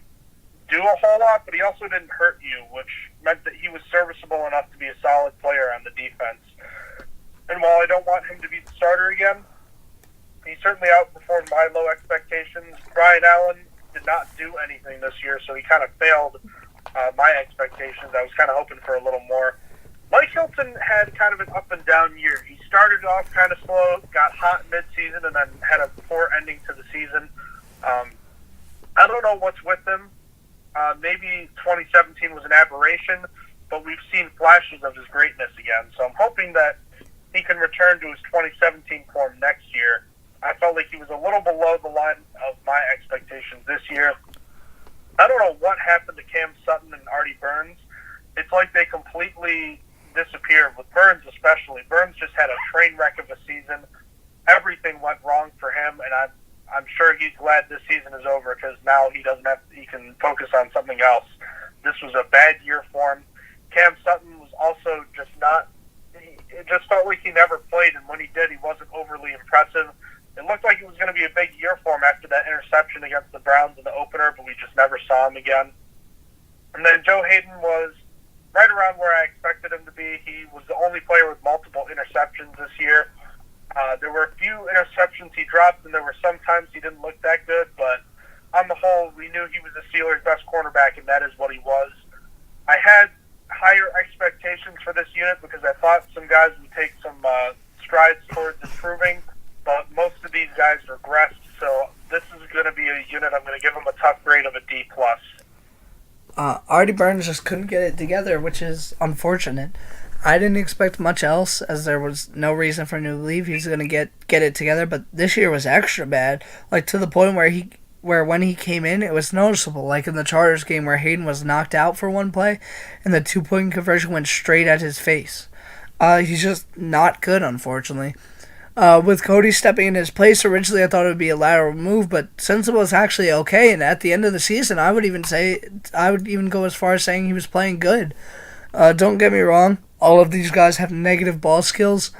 [SPEAKER 3] do a whole lot, but he also didn't hurt you, which meant that he was serviceable enough to be a solid player on the defense. And while I don't want him to be the starter again, he certainly outperformed my low expectations. Brian Allen did not do anything this year, so he kind of failed my expectations. I was kind of hoping for a little more. Mike Hilton had kind of an up and down year. He started off kind of slow, got hot mid-season, and then had a poor ending to the season. I don't know what's with him. Maybe 2017 was an aberration, but we've seen flashes of his greatness again. So I'm hoping that he can return to his 2017 form next year. I felt like he was a little below the line of my expectations this year. I don't know what happened to Cam Sutton and Artie Burns. It's like they completely disappeared, with Burns especially. Burns just had a train wreck of a season. Everything went wrong for him, and I'm sure he's glad this season is over, because now he can focus on something else. This was a bad year for him. Cam Sutton was also it just felt like he never played, and when he did, he wasn't overly impressive. It looked like it was going to be a big year for him after that interception against the Browns in the opener, but we just never saw him again. And then Joe Hayden was right around where I expected him to be. He was the only player with multiple interceptions this year. There were a few interceptions he dropped, and there were some times he didn't look that good, but on the whole, we knew he was the Steelers' best cornerback, and that is what he was. I had higher expectations for this unit because I thought some guys would take some strides towards improving, but most of these guys regressed, so this is going to be a unit I'm going to give him a tough grade of a D+.
[SPEAKER 2] Artie Burns just couldn't get it together, which is unfortunate. I didn't expect much else, as there was no reason for him to believe he's going to get it together, but this year was extra bad, like to the point where when he came in, it was noticeable, like in the Chargers game where Hayden was knocked out for one play, and the 2-point conversion went straight at his face. He's just not good, unfortunately. With Cody stepping in his place, originally I thought it would be a lateral move, but Sensible was actually okay, and at the end of the season, I would even go as far as saying he was playing good. Don't get me wrong, all of these guys have negative ball skills,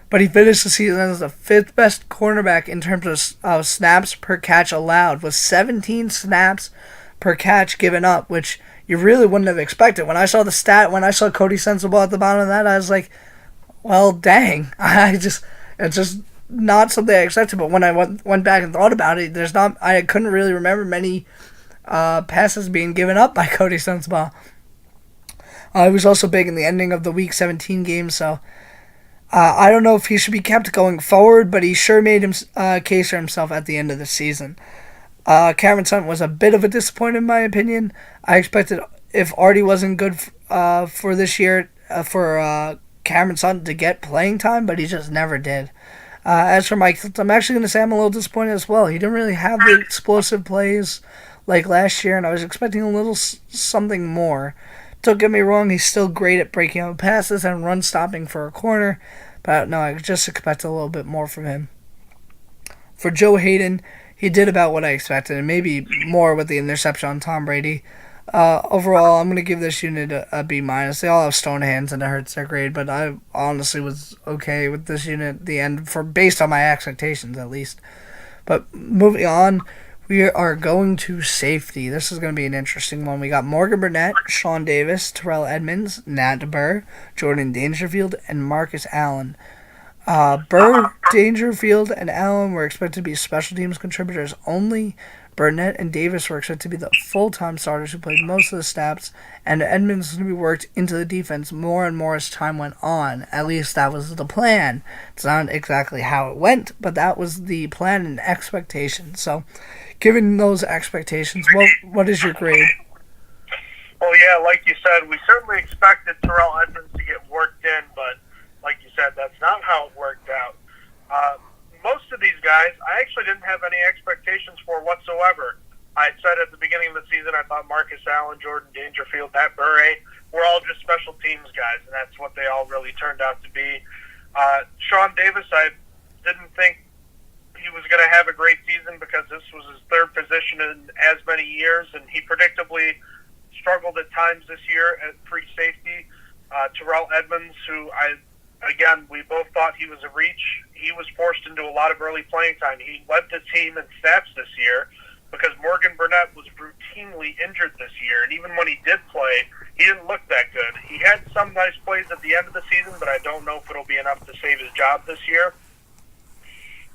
[SPEAKER 2] but he finished the season as the 5th best cornerback in terms of snaps per catch allowed, with 17 snaps per catch given up, which you really wouldn't have expected. When I saw Cody Sensible at the bottom of that, I was like, well, dang. It's just not something I expected, but when I went back and thought about it, I couldn't really remember many passes being given up by Cody Sensible. He was also big in the ending of the Week 17 game, so I don't know if he should be kept going forward, but he sure made him case for himself at the end of the season. Cameron Sutton was a bit of a disappointment in my opinion. I expected if Artie wasn't good for this year for Cameron Sutton to get playing time, but he just never did. As for Mike, I'm actually going to say I'm a little disappointed as well. He didn't really have the explosive plays like last year, and I was expecting a little something more. Don't get me wrong, he's still great at breaking out passes and run stopping for a corner, but no, I just expected a little bit more from him. For Joe Hayden, he did about what I expected, and maybe more with the interception on Tom Brady. Overall, I'm going to give this unit a B-. They all have stone hands, and it hurts their grade, but I honestly was okay with this unit at the end, based on my expectations, at least. But moving on, we are going to safety. This is going to be an interesting one. We got Morgan Burnett, Sean Davis, Terrell Edmonds, Nat Burr, Jordan Dangerfield, and Marcus Allen. Burr, Dangerfield, and Allen were expected to be special teams contributors only. Burnett and Davis were expected to be the full-time starters who played most of the snaps, and Edmonds was going to be worked into the defense more and more as time went on. At least that was the plan. It's not exactly how it went, but that was the plan and expectation. So, given those expectations, what is your grade?
[SPEAKER 3] Well, yeah, like you said, we certainly expected Terrell Edmonds to get worked in, but like you said, that's not how it worked out. Most of these guys, I actually didn't have any expectations for whatsoever. I said at the beginning of the season, I thought Marcus Allen, Jordan Dangerfield, Matt Burre were all just special teams guys, and that's what they all really turned out to be. Sean Davis, I didn't think he was going to have a great season because this was his 3rd position in as many years, and he predictably struggled at times this year at free safety. Terrell Edmonds, who we both thought he was a reach. He was forced into a lot of early playing time. He led the team in snaps this year because Morgan Burnett was routinely injured this year, and even when he did play, he didn't look that good. He had some nice plays at the end of the season, but I don't know if it'll be enough to save his job this year.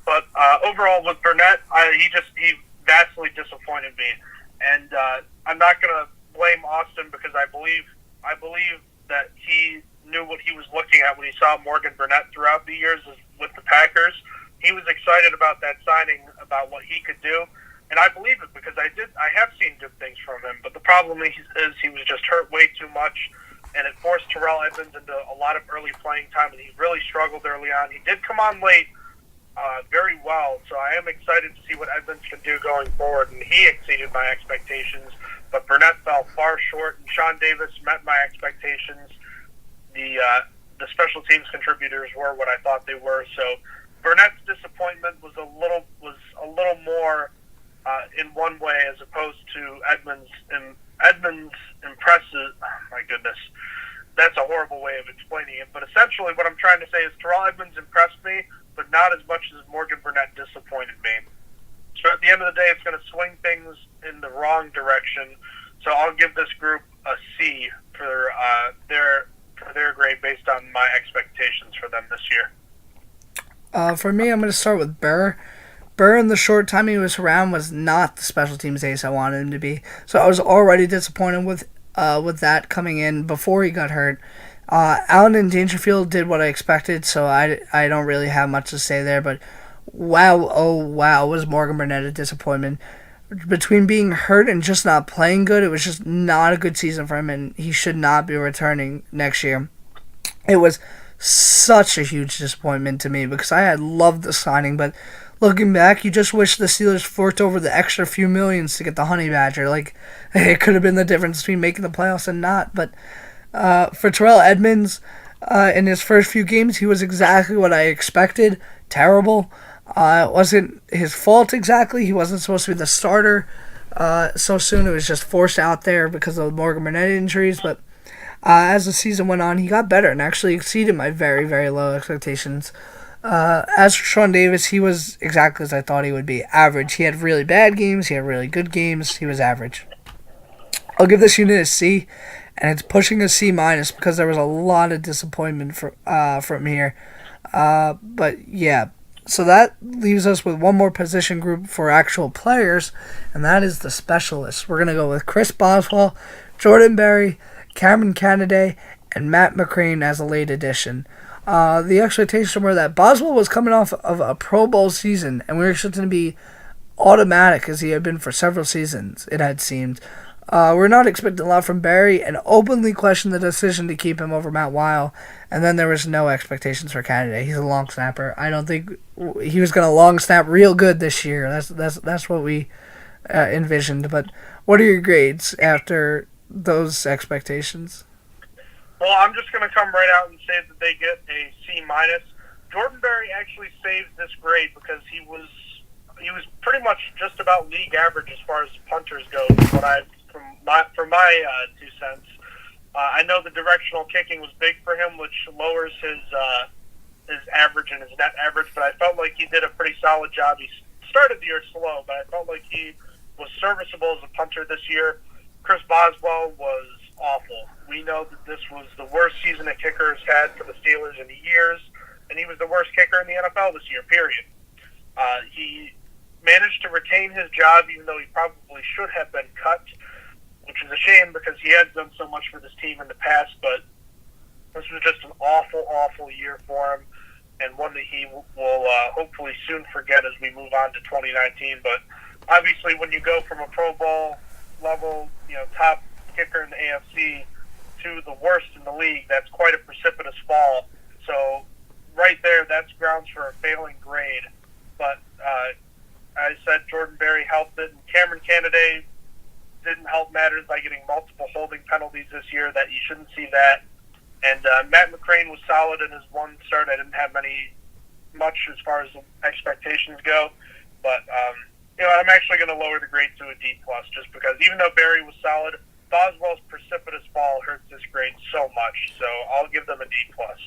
[SPEAKER 3] But overall, with Burnett, he vastly disappointed me, and I'm not going to blame Austin because I believe that he knew what he was looking at when he saw Morgan Burnett throughout the years with the Packers. He was excited about that signing, about what he could do, and I believe it because I have seen good things from him. But the problem is he was just hurt way too much, and it forced Terrell Edmonds into a lot of early playing time, and he really struggled early on. He did come on late very well, so I am excited to see what Edmonds can do going forward, and he exceeded my expectations, but Burnett fell far short, and Sean Davis met my expectations. The special teams contributors were what I thought they were. So Burnett's disappointment was a little more in one way as opposed to Edmonds. And Edmonds impresses. Oh my goodness, that's a horrible way of explaining it. But essentially, what I'm trying to say is Terrell Edmonds impressed me, but not as much as Morgan Burnett disappointed me. So at the end of the day, it's going to swing things in the wrong direction. So I'll give this group a C for their grade based on my expectations for them this year.
[SPEAKER 2] For me, I'm going to start with Burr. Burr, in the short time he was around, was not the special teams ace I wanted him to be. So I was already disappointed with that coming in before he got hurt. Allen and Dangerfield did what I expected, so I don't really have much to say there. But wow, was Morgan Burnett a disappointment. Between being hurt and just not playing good, it was just not a good season for him, and he should not be returning next year. It was such a huge disappointment to me because I had loved the signing, but looking back, you just wish the Steelers forked over the extra few millions to get the Honey Badger. Like, it could have been the difference between making the playoffs and not. But for Terrell Edmonds, In his first few games, he was exactly what I expected. Terrible. It wasn't his fault exactly. He wasn't supposed to be the starter so soon. It was just forced out there because of the Morgan Burnett injuries. But as the season went on, he got better and actually exceeded my very, very low expectations. As for Sean Davis, he was exactly as I thought he would be. Average. He had really bad games. He had really good games. He was average. I'll give this unit a C, and it's pushing a C minus because there was a lot of disappointment from here. But yeah, so that leaves us with one more position group for actual players, and that is the specialists. We're gonna go with Chris Boswell, Jordan Berry, Cameron Canaday, and Matt McCrane as a late addition. The expectation were that Boswell was coming off of a Pro Bowl season, and we were expecting to be automatic as he had been for several seasons, it had seemed. We're not expecting a lot from Barry and openly questioned the decision to keep him over Matt Weil. And then there was no expectations for Canada. He's a long snapper. I don't think he was going to long snap real good this year. That's what we envisioned. But what are your grades after those expectations?
[SPEAKER 3] Well, I'm just going to come right out and say that they get a C minus. Jordan Berry actually saves this grade because he was pretty much just about league average as far as punters go. From my 2 cents, I know the directional kicking was big for him, which lowers his average and his net average. But I felt like he did a pretty solid job. He started the year slow, but I felt like he was serviceable as a punter this year. Chris Boswell was awful. We know that this was the worst season a kicker has had for the Steelers in years, and he was the worst kicker in the NFL this year, period. He managed to retain his job, even though he probably should have been cut, which is a shame because he has done so much for this team in the past, but this was just an awful, awful year for him, and one that he will hopefully soon forget as we move on to 2019. But obviously when you go from a Pro Bowl level, top kicker in the AFC to the worst in the league, that's quite a precipitous fall. So right there, that's grounds for a failing grade. But I said Jordan Berry helped it, and Cameron Canaday didn't help matters by getting multiple holding penalties this year. That you shouldn't see that. And Matt McCrane was solid in his one start. I didn't have much as far as expectations go, but I'm actually going to lower the grade to a D plus just because even though Berry was solid, Boswell's precipitous fall hurts this grade so much. So I'll give them a D plus.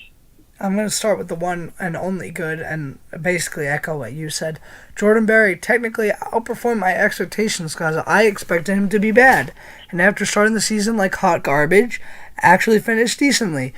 [SPEAKER 2] I'm going to start with the one and only good and basically echo what you said. Jordan Berry technically outperformed my expectations because I expected him to be bad. And after starting the season like hot garbage, actually finished decently.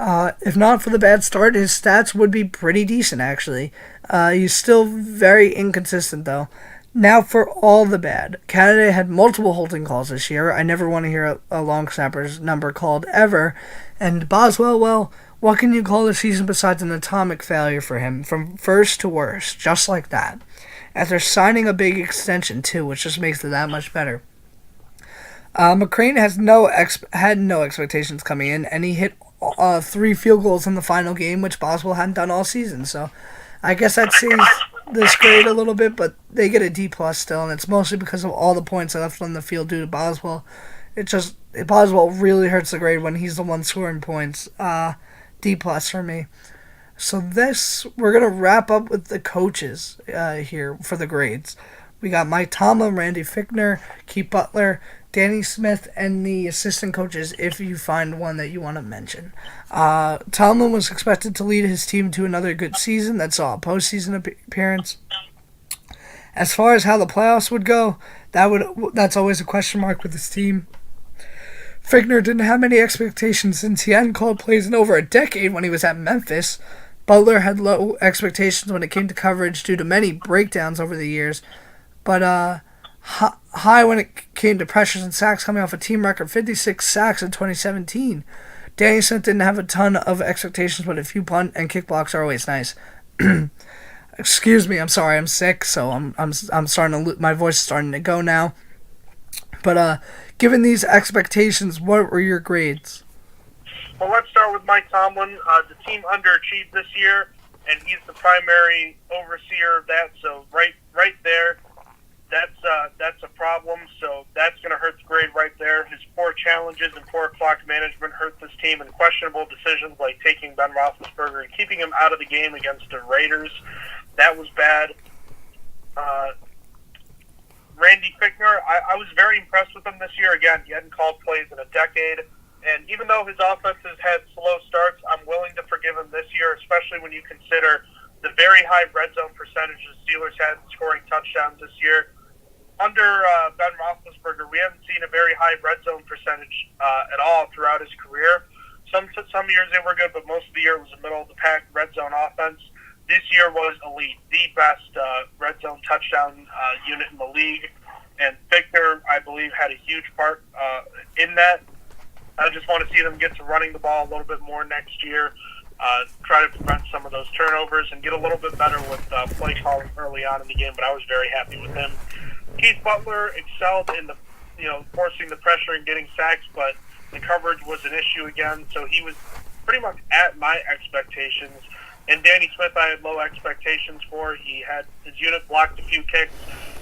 [SPEAKER 2] If not for the bad start, his stats would be pretty decent, actually. He's still very inconsistent, though. Now for all the bad. Canada had multiple holding calls this year. I never want to hear a long snapper's number called ever. And Boswell, well, what can you call the season besides an atomic failure for him, from first to worst, just like that? After signing a big extension, too, which just makes it that much better. McCrane had no expectations coming in, and he hit 3 field goals in the final game, which Boswell hadn't done all season. So I guess that saves this grade a little bit, but they get a D plus still, and it's mostly because of all the points left on the field due to Boswell. Boswell really hurts the grade when he's the one scoring points. D plus for me. So we're going to wrap up with the coaches here for the grades. We got Mike Tomlin, Randy Fichtner, Keith Butler, Danny Smith, and the assistant coaches if you find one that you want to mention. Tomlin was expected to lead his team to another good season that saw a postseason appearance. As far as how the playoffs would go, that's always a question mark with his team. Fichtner didn't have many expectations since he hadn't called plays in over a decade when he was at Memphis. Butler had low expectations when it came to coverage due to many breakdowns over the years, but high when it came to pressures and sacks, coming off a team record 56 sacks in 2017. Danny Smith didn't have a ton of expectations, but a few punt and kick blocks are always nice. Excuse me, I'm sorry, I'm sick, so I'm starting to my voice is starting to go now. But given these expectations, what were your grades?
[SPEAKER 3] Well, let's start with Mike Tomlin. The team underachieved this year, and he's the primary overseer of that. So right there, that's a problem. So that's going to hurt the grade. grade right there. His poor challenges and poor clock management hurt this team, and questionable decisions like taking Ben Roethlisberger and keeping him out of the game against the Raiders. That was bad. Randy Fichtner, I was very impressed with him this year. Again, he hadn't called plays in a decade. And even though his offense has had slow starts, I'm willing to forgive him this year, especially when you consider the very high red zone percentage the Steelers had in scoring touchdowns this year. Under Ben Roethlisberger, we haven't seen a very high red zone percentage at all throughout his career. Some years they were good, but most of the year it was a middle-of-the-pack red zone offense. This year was elite, the best red zone touchdown unit in the league. And Fichtner, I believe, had a huge part in that. I just want to see them get to running the ball a little bit more next year, try to prevent some of those turnovers, and get a little bit better with play calling early on in the game. But I was very happy with him. Keith Butler excelled in the, forcing the pressure and getting sacks, but the coverage was an issue again. So he was pretty much at my expectations. And Danny Smith, I had low expectations for. His unit blocked a few kicks,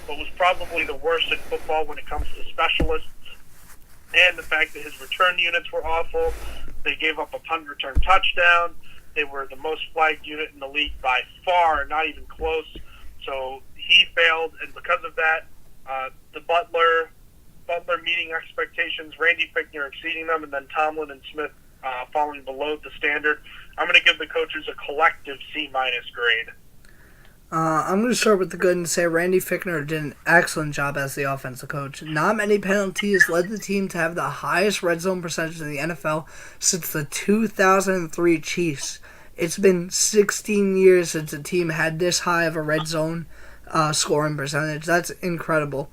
[SPEAKER 3] but was probably the worst in football when it comes to specialists. And the fact that his return units were awful. They gave up a punt return touchdown. They were the most flagged unit in the league by far, not even close. So he failed, and because of that, the Butler meeting expectations, Randy Fichtner exceeding them, and then Tomlin and Smith falling below the standard. I'm going to give the coaches a collective C- grade.
[SPEAKER 2] I'm going to start with the good and say Randy Fichtner did an excellent job as the offensive coach. Not many penalties led the team to have the highest red zone percentage in the NFL since the 2003 Chiefs. It's been 16 years since a team had this high of a red zone scoring percentage. That's incredible.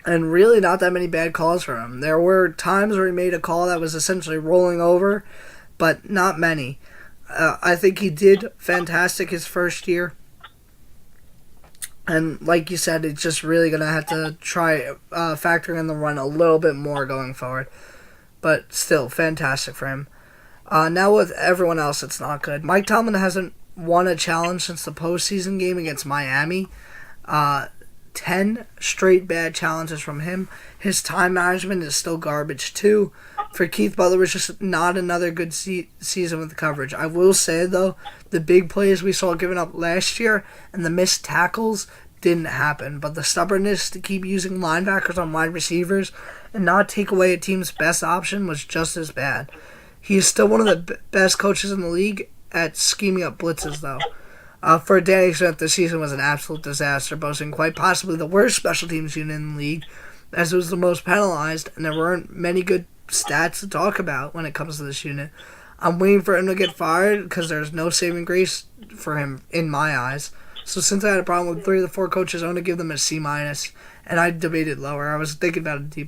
[SPEAKER 2] And really not that many bad calls for him. There were times where he made a call that was essentially rolling over, but not many. I think he did fantastic his first year. And like you said, it's just really going to have to try factoring in the run a little bit more going forward. But still, fantastic for him. Now with everyone else, it's not good. Mike Tomlin hasn't won a challenge since the postseason game against Miami. 10 straight bad challenges from him. His time management is still garbage too. For Keith Butler, it was just not another good season with the coverage. I will say, though, the big plays we saw given up last year and the missed tackles didn't happen. But the stubbornness to keep using linebackers on wide receivers and not take away a team's best option was just as bad. He is still one of the best coaches in the league at scheming up blitzes, though. For Danny Smith, the season was an absolute disaster, boasting quite possibly the worst special teams unit in the league, as it was the most penalized, and there weren't many good stats to talk about when it comes to this unit. I'm waiting for him to get fired because there's no saving grace for him in my eyes. So since I had a problem with 3 of the 4 coaches, I'm going to give them a C-, and I debated lower. I was thinking about a D+.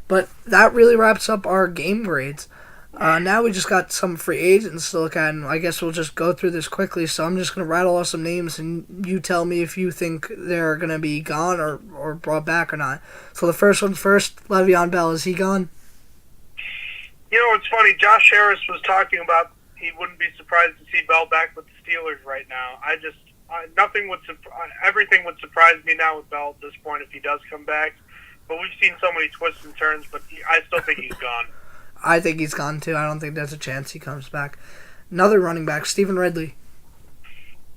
[SPEAKER 2] But that really wraps up our game grades. Now we just got some free agents to look at, and I guess we'll just go through this quickly. So I'm just going to rattle off some names, and you tell me if you think they're going to be gone or brought back or not. So the first one's first, Le'Veon Bell. Is he gone?
[SPEAKER 3] It's funny. Josh Harris was talking about he wouldn't be surprised to see Bell back with the Steelers right now. Everything would surprise me now with Bell at this point if he does come back. But we've seen so many twists and turns, but I still think he's gone.
[SPEAKER 2] I think he's gone too. I don't think there's a chance he comes back. Another running back, Stephen Ridley.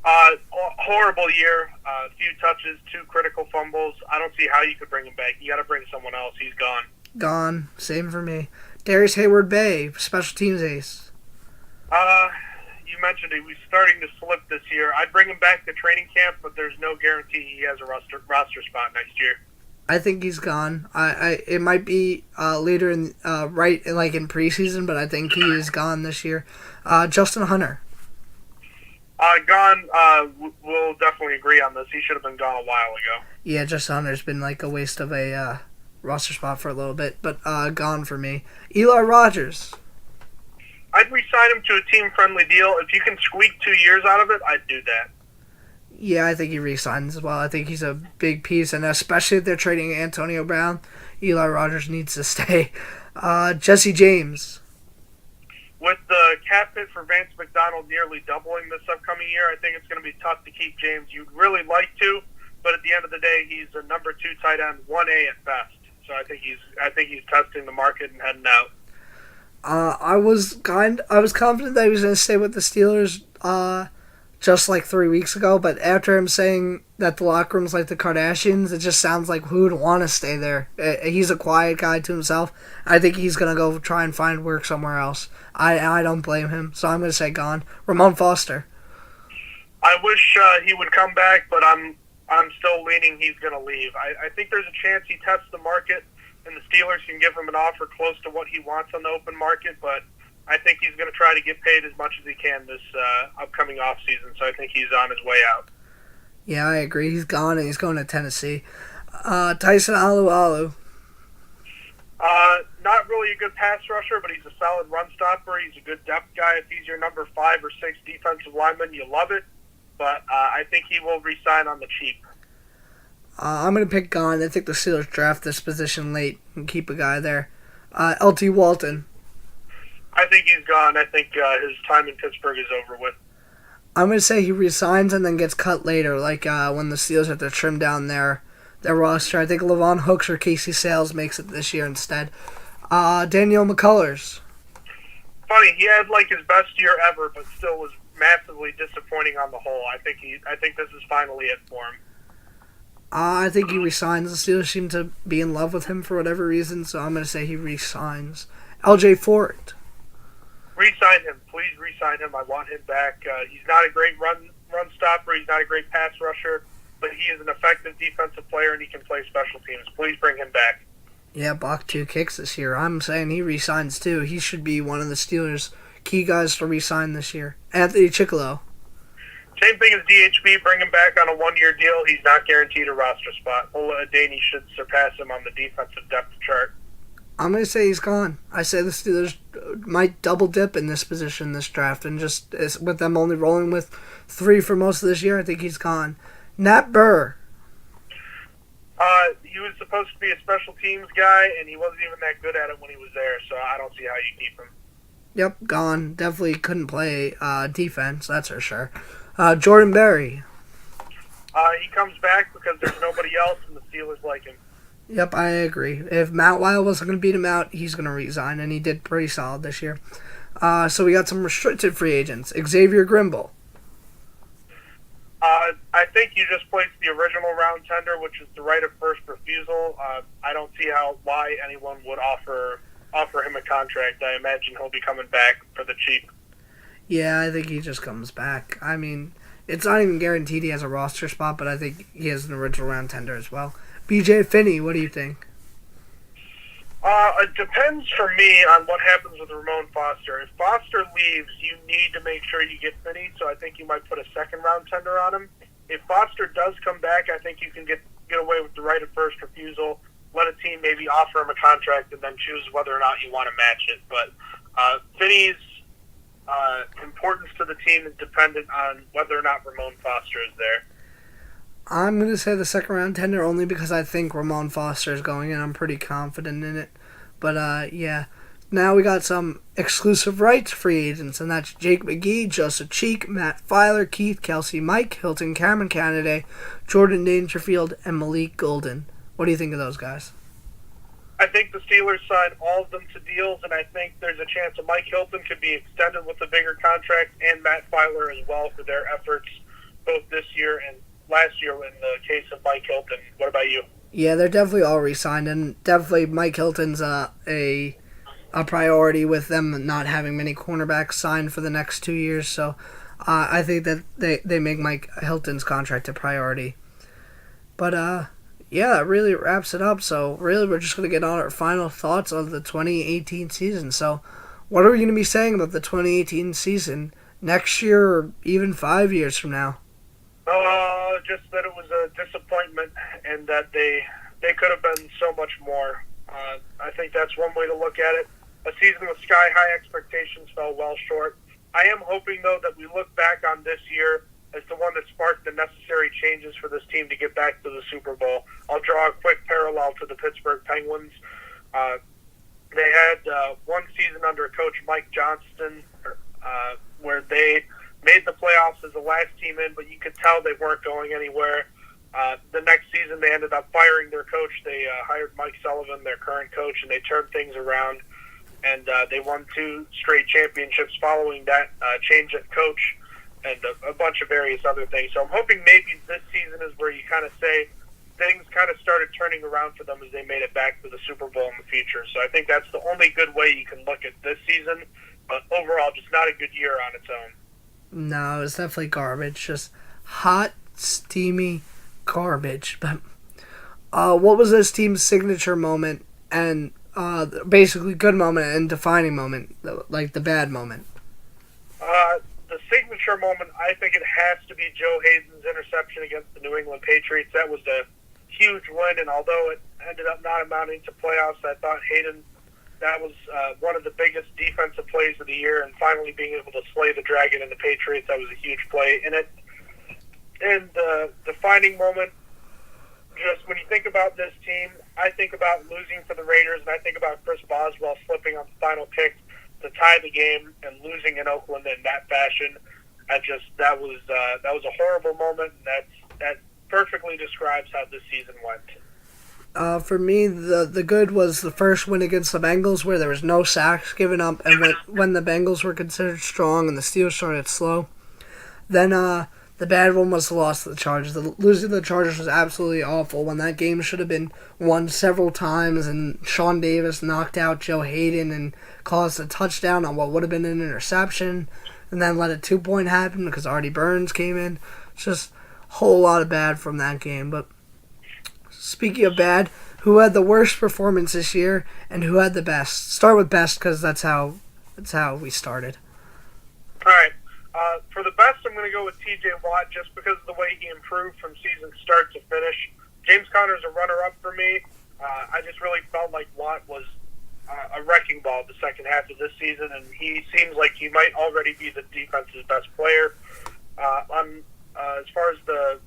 [SPEAKER 3] Horrible year. A few touches, 2 critical fumbles. I don't see how you could bring him back. You got to bring someone else. He's gone.
[SPEAKER 2] Gone. Same for me. Darius Hayward-Bay, special teams ace.
[SPEAKER 3] You mentioned he was starting to slip this year. I'd bring him back to training camp, but there's no guarantee he has a roster spot next year.
[SPEAKER 2] I think he's gone. It might be later in in preseason, but I think he is gone this year. Justin Hunter.
[SPEAKER 3] Gone. We'll definitely agree on this. He should have been gone a while ago.
[SPEAKER 2] Yeah, Justin Hunter's been like a waste of a roster spot for a little bit, but gone for me. Eli Rogers.
[SPEAKER 3] I'd re-sign him to a team-friendly deal. If you can squeak 2 years out of it, I'd do that.
[SPEAKER 2] Yeah, I think he re-signs as well. I think he's a big piece, and especially if they're trading Antonio Brown, Eli Rogers needs to stay. Jesse James.
[SPEAKER 3] With the cap hit for Vance McDonald nearly doubling this upcoming year, I think it's going to be tough to keep James. You'd really like to, but at the end of the day, he's a number 2 tight end, 1A at best. So I think he's testing the market and heading out.
[SPEAKER 2] I was confident that he was going to stay with the Steelers just like 3 weeks ago, but after him saying that the locker room's like the Kardashians, it just sounds like who would want to stay there. He's a quiet guy to himself. I think he's going to go try and find work somewhere else. I don't blame him, so I'm going to say gone. Ramon Foster.
[SPEAKER 3] I wish he would come back, but I'm still leaning he's going to leave. I think there's a chance he tests the market and the Steelers can give him an offer close to what he wants on the open market, but I think he's going to try to get paid as much as he can this upcoming offseason, so I think he's on his way out.
[SPEAKER 2] Yeah, I agree. He's gone, and he's going to Tennessee. Tyson Alualu.
[SPEAKER 3] Not really a good pass rusher, but he's a solid run stopper. He's a good depth guy. If he's your number 5 or 6 defensive lineman, you love it, but I think he will re-sign on the cheap.
[SPEAKER 2] I'm going to pick gone. I think the Steelers draft this position late and keep a guy there. L.T. Walton.
[SPEAKER 3] I think he's gone. I think his time in Pittsburgh is over with.
[SPEAKER 2] I'm going to say he resigns and then gets cut later, like when the Steelers have to trim down their roster. I think Levon Hooks or Casey Sales makes it this year instead. Daniel McCullers.
[SPEAKER 3] Funny, he had like his best year ever, but still was massively disappointing on the whole. I think this is finally it for him.
[SPEAKER 2] I think he resigns. The Steelers seem to be in love with him for whatever reason, so I'm going to say he resigns. L.J. Fort.
[SPEAKER 3] Re-sign him. Please re-sign him. I want him back. He's not a great run stopper. He's not a great pass rusher, but he is an effective defensive player, and he can play special teams. Please bring him back.
[SPEAKER 2] Yeah, blocked 2 kicks this year. I'm saying he resigns too. He should be one of the Steelers' key guys to resign this year. Anthony Chickillo.
[SPEAKER 3] Same thing as DHB. Bring him back on a 1-year deal. He's not guaranteed a roster spot. Ola Adeni should surpass him on the defensive depth chart.
[SPEAKER 2] I'm going to say he's gone. I say the Steelers might double dip in this position this draft, and just with them only rolling with 3 for most of this year, I think he's gone. Nat Burr.
[SPEAKER 3] He was supposed to be a special teams guy, and he wasn't even that good at it when he was there, so I don't see how you keep him.
[SPEAKER 2] Yep, gone. Definitely couldn't play defense, that's for sure. Jordan Berry.
[SPEAKER 3] He comes back because there's nobody else, and the Steelers like him.
[SPEAKER 2] Yep, I agree. If Matt Weil wasn't going to beat him out, he's going to resign, and he did pretty solid this year. So we got some restricted free agents. Xavier Grimble.
[SPEAKER 3] I think you just placed the original round tender, which is the right of first refusal. I don't see why anyone would offer him a contract. I imagine he'll be coming back for the cheap.
[SPEAKER 2] Yeah, I think he just comes back. I mean, it's not even guaranteed he has a roster spot, but I think he has an original round tender as well. BJ Finney, what do you think?
[SPEAKER 3] It depends for me on what happens with Ramon Foster. If Foster leaves, you need to make sure you get Finney, so I think you might put a second round tender on him. If Foster does come back, I think you can get away with the right of first refusal, let a team maybe offer him a contract, and then choose whether or not you want to match it. But Finney's importance to the team is dependent on whether or not Ramon Foster is there.
[SPEAKER 2] I'm going to say the second round tender only because I think Ramon Foster is going in. I'm pretty confident in it. But, yeah. Now we got some exclusive rights free agents, and that's Jake McGee, Joseph Cheek, Matt Filer, Keith Kelsey, Mike Hilton, Cameron Canaday, Jordan Dangerfield, and Malik Golden. What do you think of those guys?
[SPEAKER 3] I think the Steelers signed all of them to deals, and I think there's a chance that Mike Hilton could be extended with a bigger contract, and Matt Filer as well for their efforts both this year and last year in the case of Mike Hilton. What about you?
[SPEAKER 2] Yeah, they're definitely all re-signed, and definitely Mike Hilton's a priority with them not having many cornerbacks signed for the next 2 years, so I think that they make Mike Hilton's contract a priority. But, yeah, that really wraps it up, so really we're just going to get on our final thoughts of the 2018 season. So what are we going to be saying about the 2018 season next year or even 5 years from now?
[SPEAKER 3] Just that it was a disappointment and that they could have been so much more. I think that's one way to look at it. A season with sky-high expectations fell well short. I am hoping, though, that we look back on this year as the one that sparked the necessary changes for this team to get back to the Super Bowl. I'll draw a quick parallel to the Pittsburgh Penguins. They had one season under Coach Mike Johnston where they made the playoffs as the last team in, but you could tell they weren't going anywhere. The next season, they ended up firing their coach. They hired Mike Sullivan, their current coach, and they turned things around. And they won 2 straight championships following that change at coach and a bunch of various other things. So I'm hoping maybe this season is where you kind of say things kind of started turning around for them as they made it back to the Super Bowl in the future. So I think that's the only good way you can look at this season. But overall, just not a good year on its own.
[SPEAKER 2] No, it's definitely garbage. Just hot, steamy garbage. But what was this team's signature moment and basically good moment and defining moment, like the bad moment?
[SPEAKER 3] The signature moment, I think it has to be Joe Hayden's interception against the New England Patriots. That was a huge win, and although it ended up not amounting to playoffs, I thought Hayden, that was one of the biggest defensive plays of the year, and finally being able to slay the Dragon and the Patriots, that was a huge play. And the defining moment, just when you think about this team, I think about losing to the Raiders, and I think about Chris Boswell slipping on the final kick to tie the game and losing in Oakland in that fashion. That was a horrible moment, and that perfectly describes how this season went.
[SPEAKER 2] For me, the good was the first win against the Bengals, where there was no sacks given up, and when the Bengals were considered strong and the Steelers started slow. Then the bad one was the loss to the Chargers. Losing to the Chargers was absolutely awful when that game should have been won several times, and Sean Davis knocked out Joe Hayden and caused a touchdown on what would have been an interception, and then let a 2-point happen because Artie Burns came in. It's just a whole lot of bad from that game. But speaking of bad, who had the worst performance this year and who had the best? Start with best because that's how we started.
[SPEAKER 3] All right. For the best, I'm going to go with T.J. Watt just because of the way he improved from season start to finish. James Conner's a runner-up for me. I just really felt like Watt was a wrecking ball the second half of this season, and he seems like he might already be the defense's best player. As far as the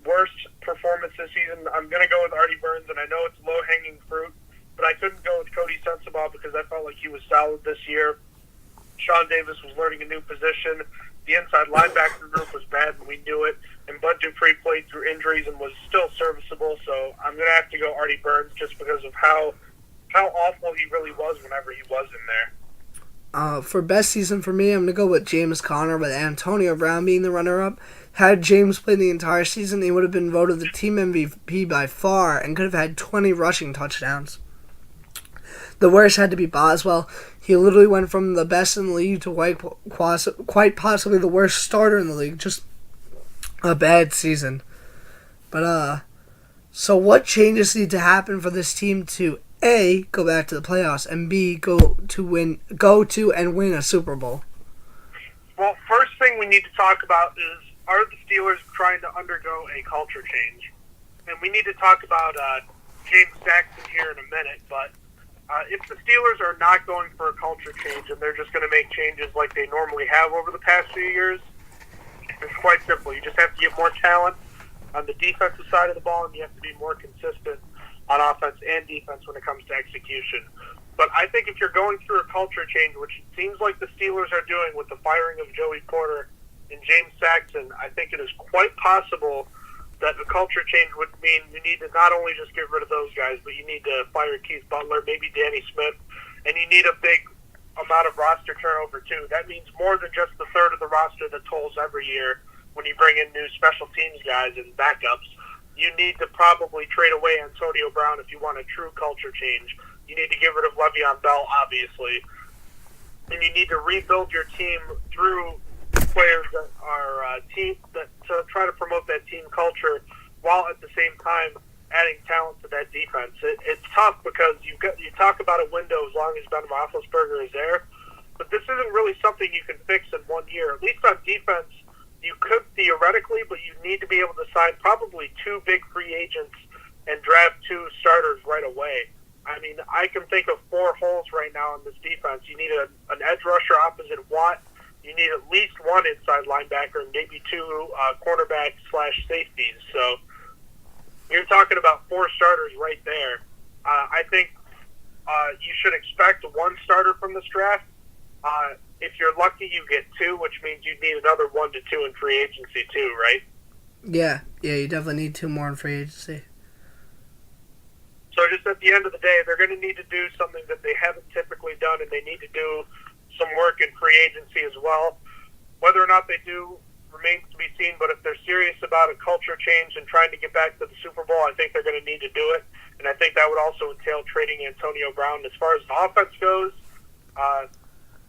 [SPEAKER 3] worst performance this season, I'm going to go with Artie Burns, and I know it's low-hanging fruit, but I couldn't go with Cody Sensabaugh because I felt like he was solid this year. Sean Davis was learning a new position. The inside linebacker group was bad, and we knew it. And Bud Dupree played through injuries and was still serviceable. So I'm going to have to go Artie Burns just because of how awful he really was whenever he was in there.
[SPEAKER 2] For best season for me, I'm going to go with James Conner, with Antonio Brown being the runner-up. Had James played the entire season, he would have been voted the team MVP by far and could have had 20 rushing touchdowns. The worst had to be Boswell. He literally went from the best in the league to quite possibly the worst starter in the league. Just a bad season. But, so what changes need to happen for this team to A, go back to the playoffs, and B, go to and win a Super Bowl?
[SPEAKER 3] Well, first thing we need to talk about is, are the Steelers trying to undergo a culture change? And we need to talk about James Saxon here in a minute, but if the Steelers are not going for a culture change and they're just going to make changes like they normally have over the past few years, it's quite simple. You just have to get more talent on the defensive side of the ball, and you have to be more consistent on offense and defense when it comes to execution. But I think if you're going through a culture change, which it seems like the Steelers are doing with the firing of Joey Porter and James Saxon, I think it is quite possible that a culture change would mean you need to not only just get rid of those guys, but you need to fire Keith Butler, maybe Danny Smith, and you need a big amount of roster turnover too. That means more than just the third of the roster that tolls every year when you bring in new special teams guys and backups. You need to probably trade away Antonio Brown if you want a true culture change. You need to get rid of Le'Veon Bell, obviously. And you need to rebuild your team through players that are to try to promote that team culture while at the same time adding talent to that defense. It's tough because you talk about a window as long as Ben Roethlisberger is there, but this isn't really something you can fix in 1 year. At least on defense, you could theoretically, but you need to be able to sign probably 2 big free agents and draft 2 starters right away. I mean, I can think of 4 holes right now in this defense. You need an edge rusher opposite Watt. You need at least 1 inside linebacker and maybe 2 cornerbacks/safeties. So you're talking about 4 starters right there. I think you should expect 1 starter from this draft. If you're lucky, you get 2, which means you need another 1 to 2 in free agency too, right?
[SPEAKER 2] Yeah, you definitely need 2 more in free agency.
[SPEAKER 3] So just at the end of the day, they're going to need to do something that they haven't typically done, and they need to do some work in free agency as well. Whether or not they do remains to be seen, but if they're serious about a culture change and trying to get back to the Super Bowl, I think they're going to need to do it. And I think that would also entail trading Antonio Brown. As far as the offense goes,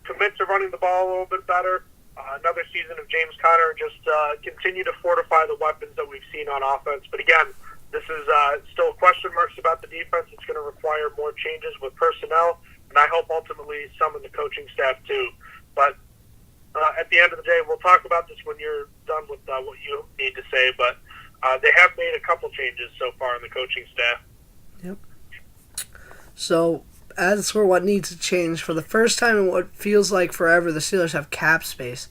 [SPEAKER 3] commit to running the ball a little bit better. Another season of James Conner, just continue to fortify the weapons that we've seen on offense. But again, this is still question marks about the defense. It's going to require more changes with personnel, and I hope ultimately some of the coaching staff too. But at the end of the day, we'll talk about this when you're done with what you need to say. But they have made a couple changes so far in the coaching staff.
[SPEAKER 2] Yep. So, as for what needs to change, for the first time in what feels like forever, the Steelers have cap space.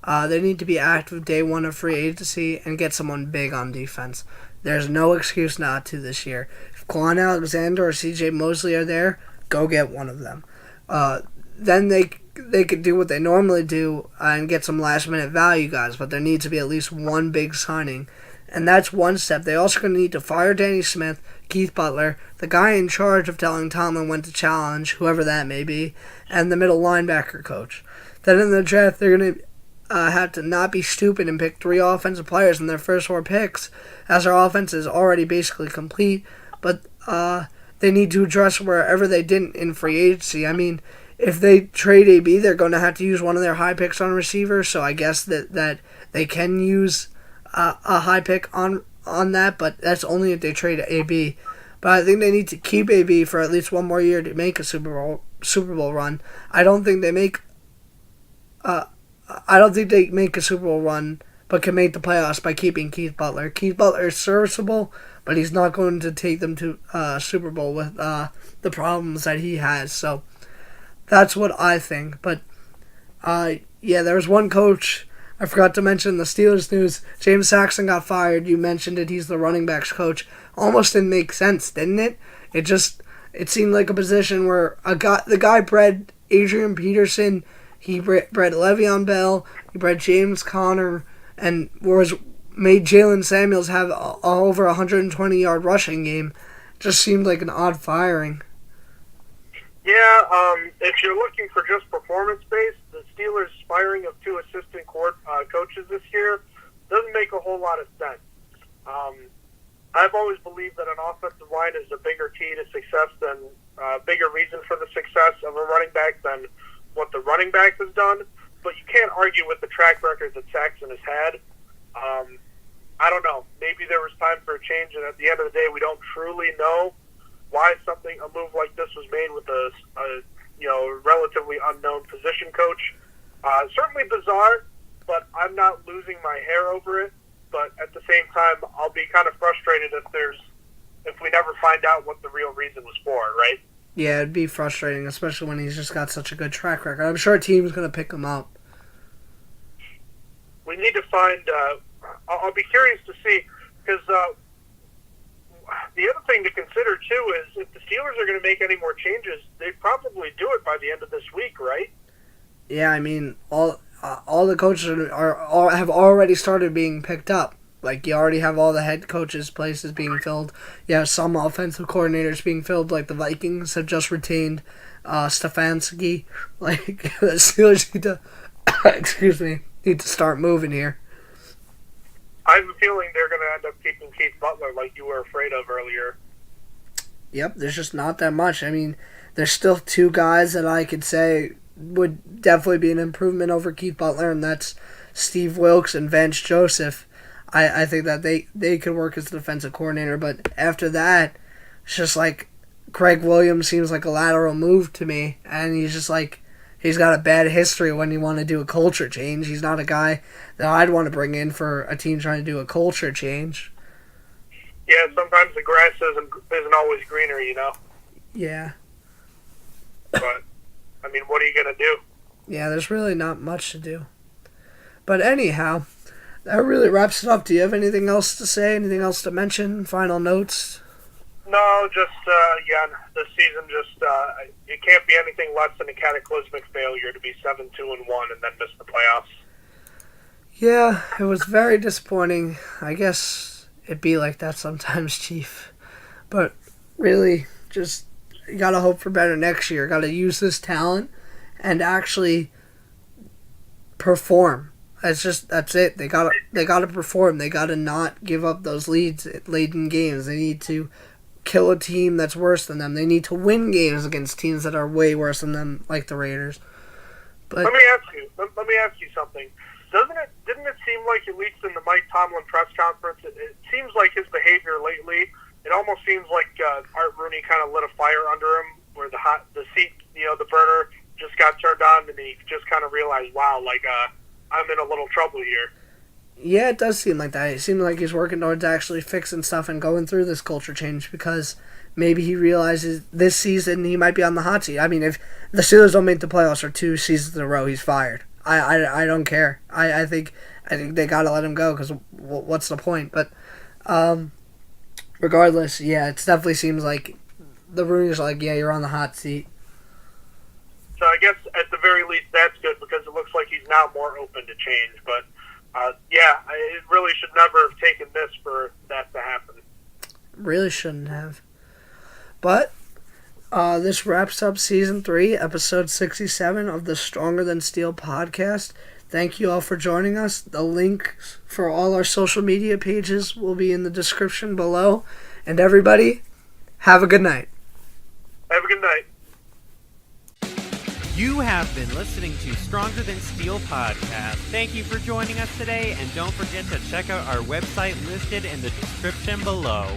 [SPEAKER 2] They need to be active day one of free agency and get someone big on defense. There's no excuse not to this year. If Quan Alexander or C.J. Mosley are there, go get one of them. Then they could do what they normally do and get some last-minute value guys, but there needs to be at least one big signing. And that's one step. They also going to need to fire Danny Smith, Keith Butler, the guy in charge of telling Tomlin when to challenge, whoever that may be, and the middle linebacker coach. Then in the draft, they're going to have to not be stupid and pick 3 offensive players in their first 4 picks, as our offense is already basically complete, but they need to address wherever they didn't in free agency. I mean, if they trade AB, they're going to have to use one of their high picks on receivers, so I guess that they can use a high pick on that, but that's only if they trade AB. But I think they need to keep AB for at least one more year to make a Super Bowl run. I don't think they make a Super Bowl run, but can make the playoffs by keeping Keith Butler. Keith Butler is serviceable, but he's not going to take them to Super Bowl with the problems that he has. So that's what I think. But there was one coach I forgot to mention the Steelers news. James Saxon got fired. You mentioned it. He's the running backs coach. Almost didn't make sense, didn't it? It seemed like a position where the guy bred Adrian Peterson. He bred Le'Veon Bell. He bred James Conner, and made Jalen Samuels have over 120-yard rushing game. Just seemed like an odd firing.
[SPEAKER 3] Yeah, if you're looking for just performance-based, the Steelers' firing of 2 assistant coaches this year doesn't make a whole lot of sense. I've always believed that an offensive line is a bigger key to success bigger reason for the success of a running back than what the running back has done. But you can't argue with the track record that Saxon has had. I don't know. Maybe there was time for a change, and at the end of the day, we don't truly know why a move like this was made with a relatively unknown position coach. Certainly bizarre, but I'm not losing my hair over it. But at the same time, I'll be kind of frustrated if we never find out what the real reason was for, right?
[SPEAKER 2] Yeah, it'd be frustrating, especially when he's just got such a good track record. I'm sure a team's going to pick him up.
[SPEAKER 3] We need to find... I'll be curious to see, because the other thing to consider, too, is if the Steelers are going to make any more changes, they'd probably do it by the end of this week, right?
[SPEAKER 2] Yeah, I mean, all the coaches have already started being picked up. Like, you already have all the head coaches' places being filled. You have some offensive coordinators being filled, like the Vikings have just retained Stefanski. Like, the Steelers need to, need to start moving here.
[SPEAKER 3] I have a feeling they're going to end up keeping Keith Butler like you were afraid of earlier.
[SPEAKER 2] Yep, there's just not that much. I mean, there's still 2 guys that I could say would definitely be an improvement over Keith Butler, and that's Steve Wilkes and Vance Joseph. I think that they could work as a defensive coordinator, but after that, it's just like Craig Williams seems like a lateral move to me, and he's got a bad history when you want to do a culture change. He's not a guy that I'd want to bring in for a team trying to do a culture change.
[SPEAKER 3] Yeah, sometimes the grass isn't always greener, you know?
[SPEAKER 2] Yeah.
[SPEAKER 3] But, I mean, what are you going to do?
[SPEAKER 2] Yeah, there's really not much to do. But anyhow, that really wraps it up. Do you have anything else to say? Anything else to mention? Final notes?
[SPEAKER 3] No, just, again, this season it can't be anything less than a cataclysmic failure to be 7-2-1 and then miss the playoffs.
[SPEAKER 2] Yeah, it was very disappointing. I guess it be like that sometimes, Chief. But really, just you gotta hope for better next year. Gotta use this talent and actually perform. That's it. They gotta perform. They gotta not give up those leads late in games. They need to kill a team that's worse than them. They need to win games against teams that are way worse than them, like the Raiders. But
[SPEAKER 3] let me ask you something. Didn't it seem like, at least in the Mike Tomlin press conference, it seems like his behavior lately, it almost seems like Art Rooney kind of lit a fire under him, where the seat, the burner just got turned on, and he just kind of realized, wow, I'm in a little trouble here.
[SPEAKER 2] yeah, it does seem like that. It seems like he's working towards actually fixing stuff and going through this culture change, because maybe he realizes this season he might be on the hot seat. I mean, if the Steelers don't make the playoffs for 2 seasons in a row, he's fired. I don't care. I think they gotta let him go, because what's the point? But regardless, yeah, it definitely seems like the Rooney's like, yeah, you're on the hot seat.
[SPEAKER 3] So I guess at the very least that's good, because it looks like he's now more open to change. But it really should never have taken this for that to happen.
[SPEAKER 2] Really shouldn't have. But this wraps up Season 3, Episode 67 of the Stronger Than Steel podcast. Thank you all for joining us. The links for all our social media pages will be in the description below. And everybody, have a good night.
[SPEAKER 3] Have a good night.
[SPEAKER 1] You have been listening to Stronger Than Steel podcast. Thank you for joining us today, and don't forget to check out our website listed in the description below.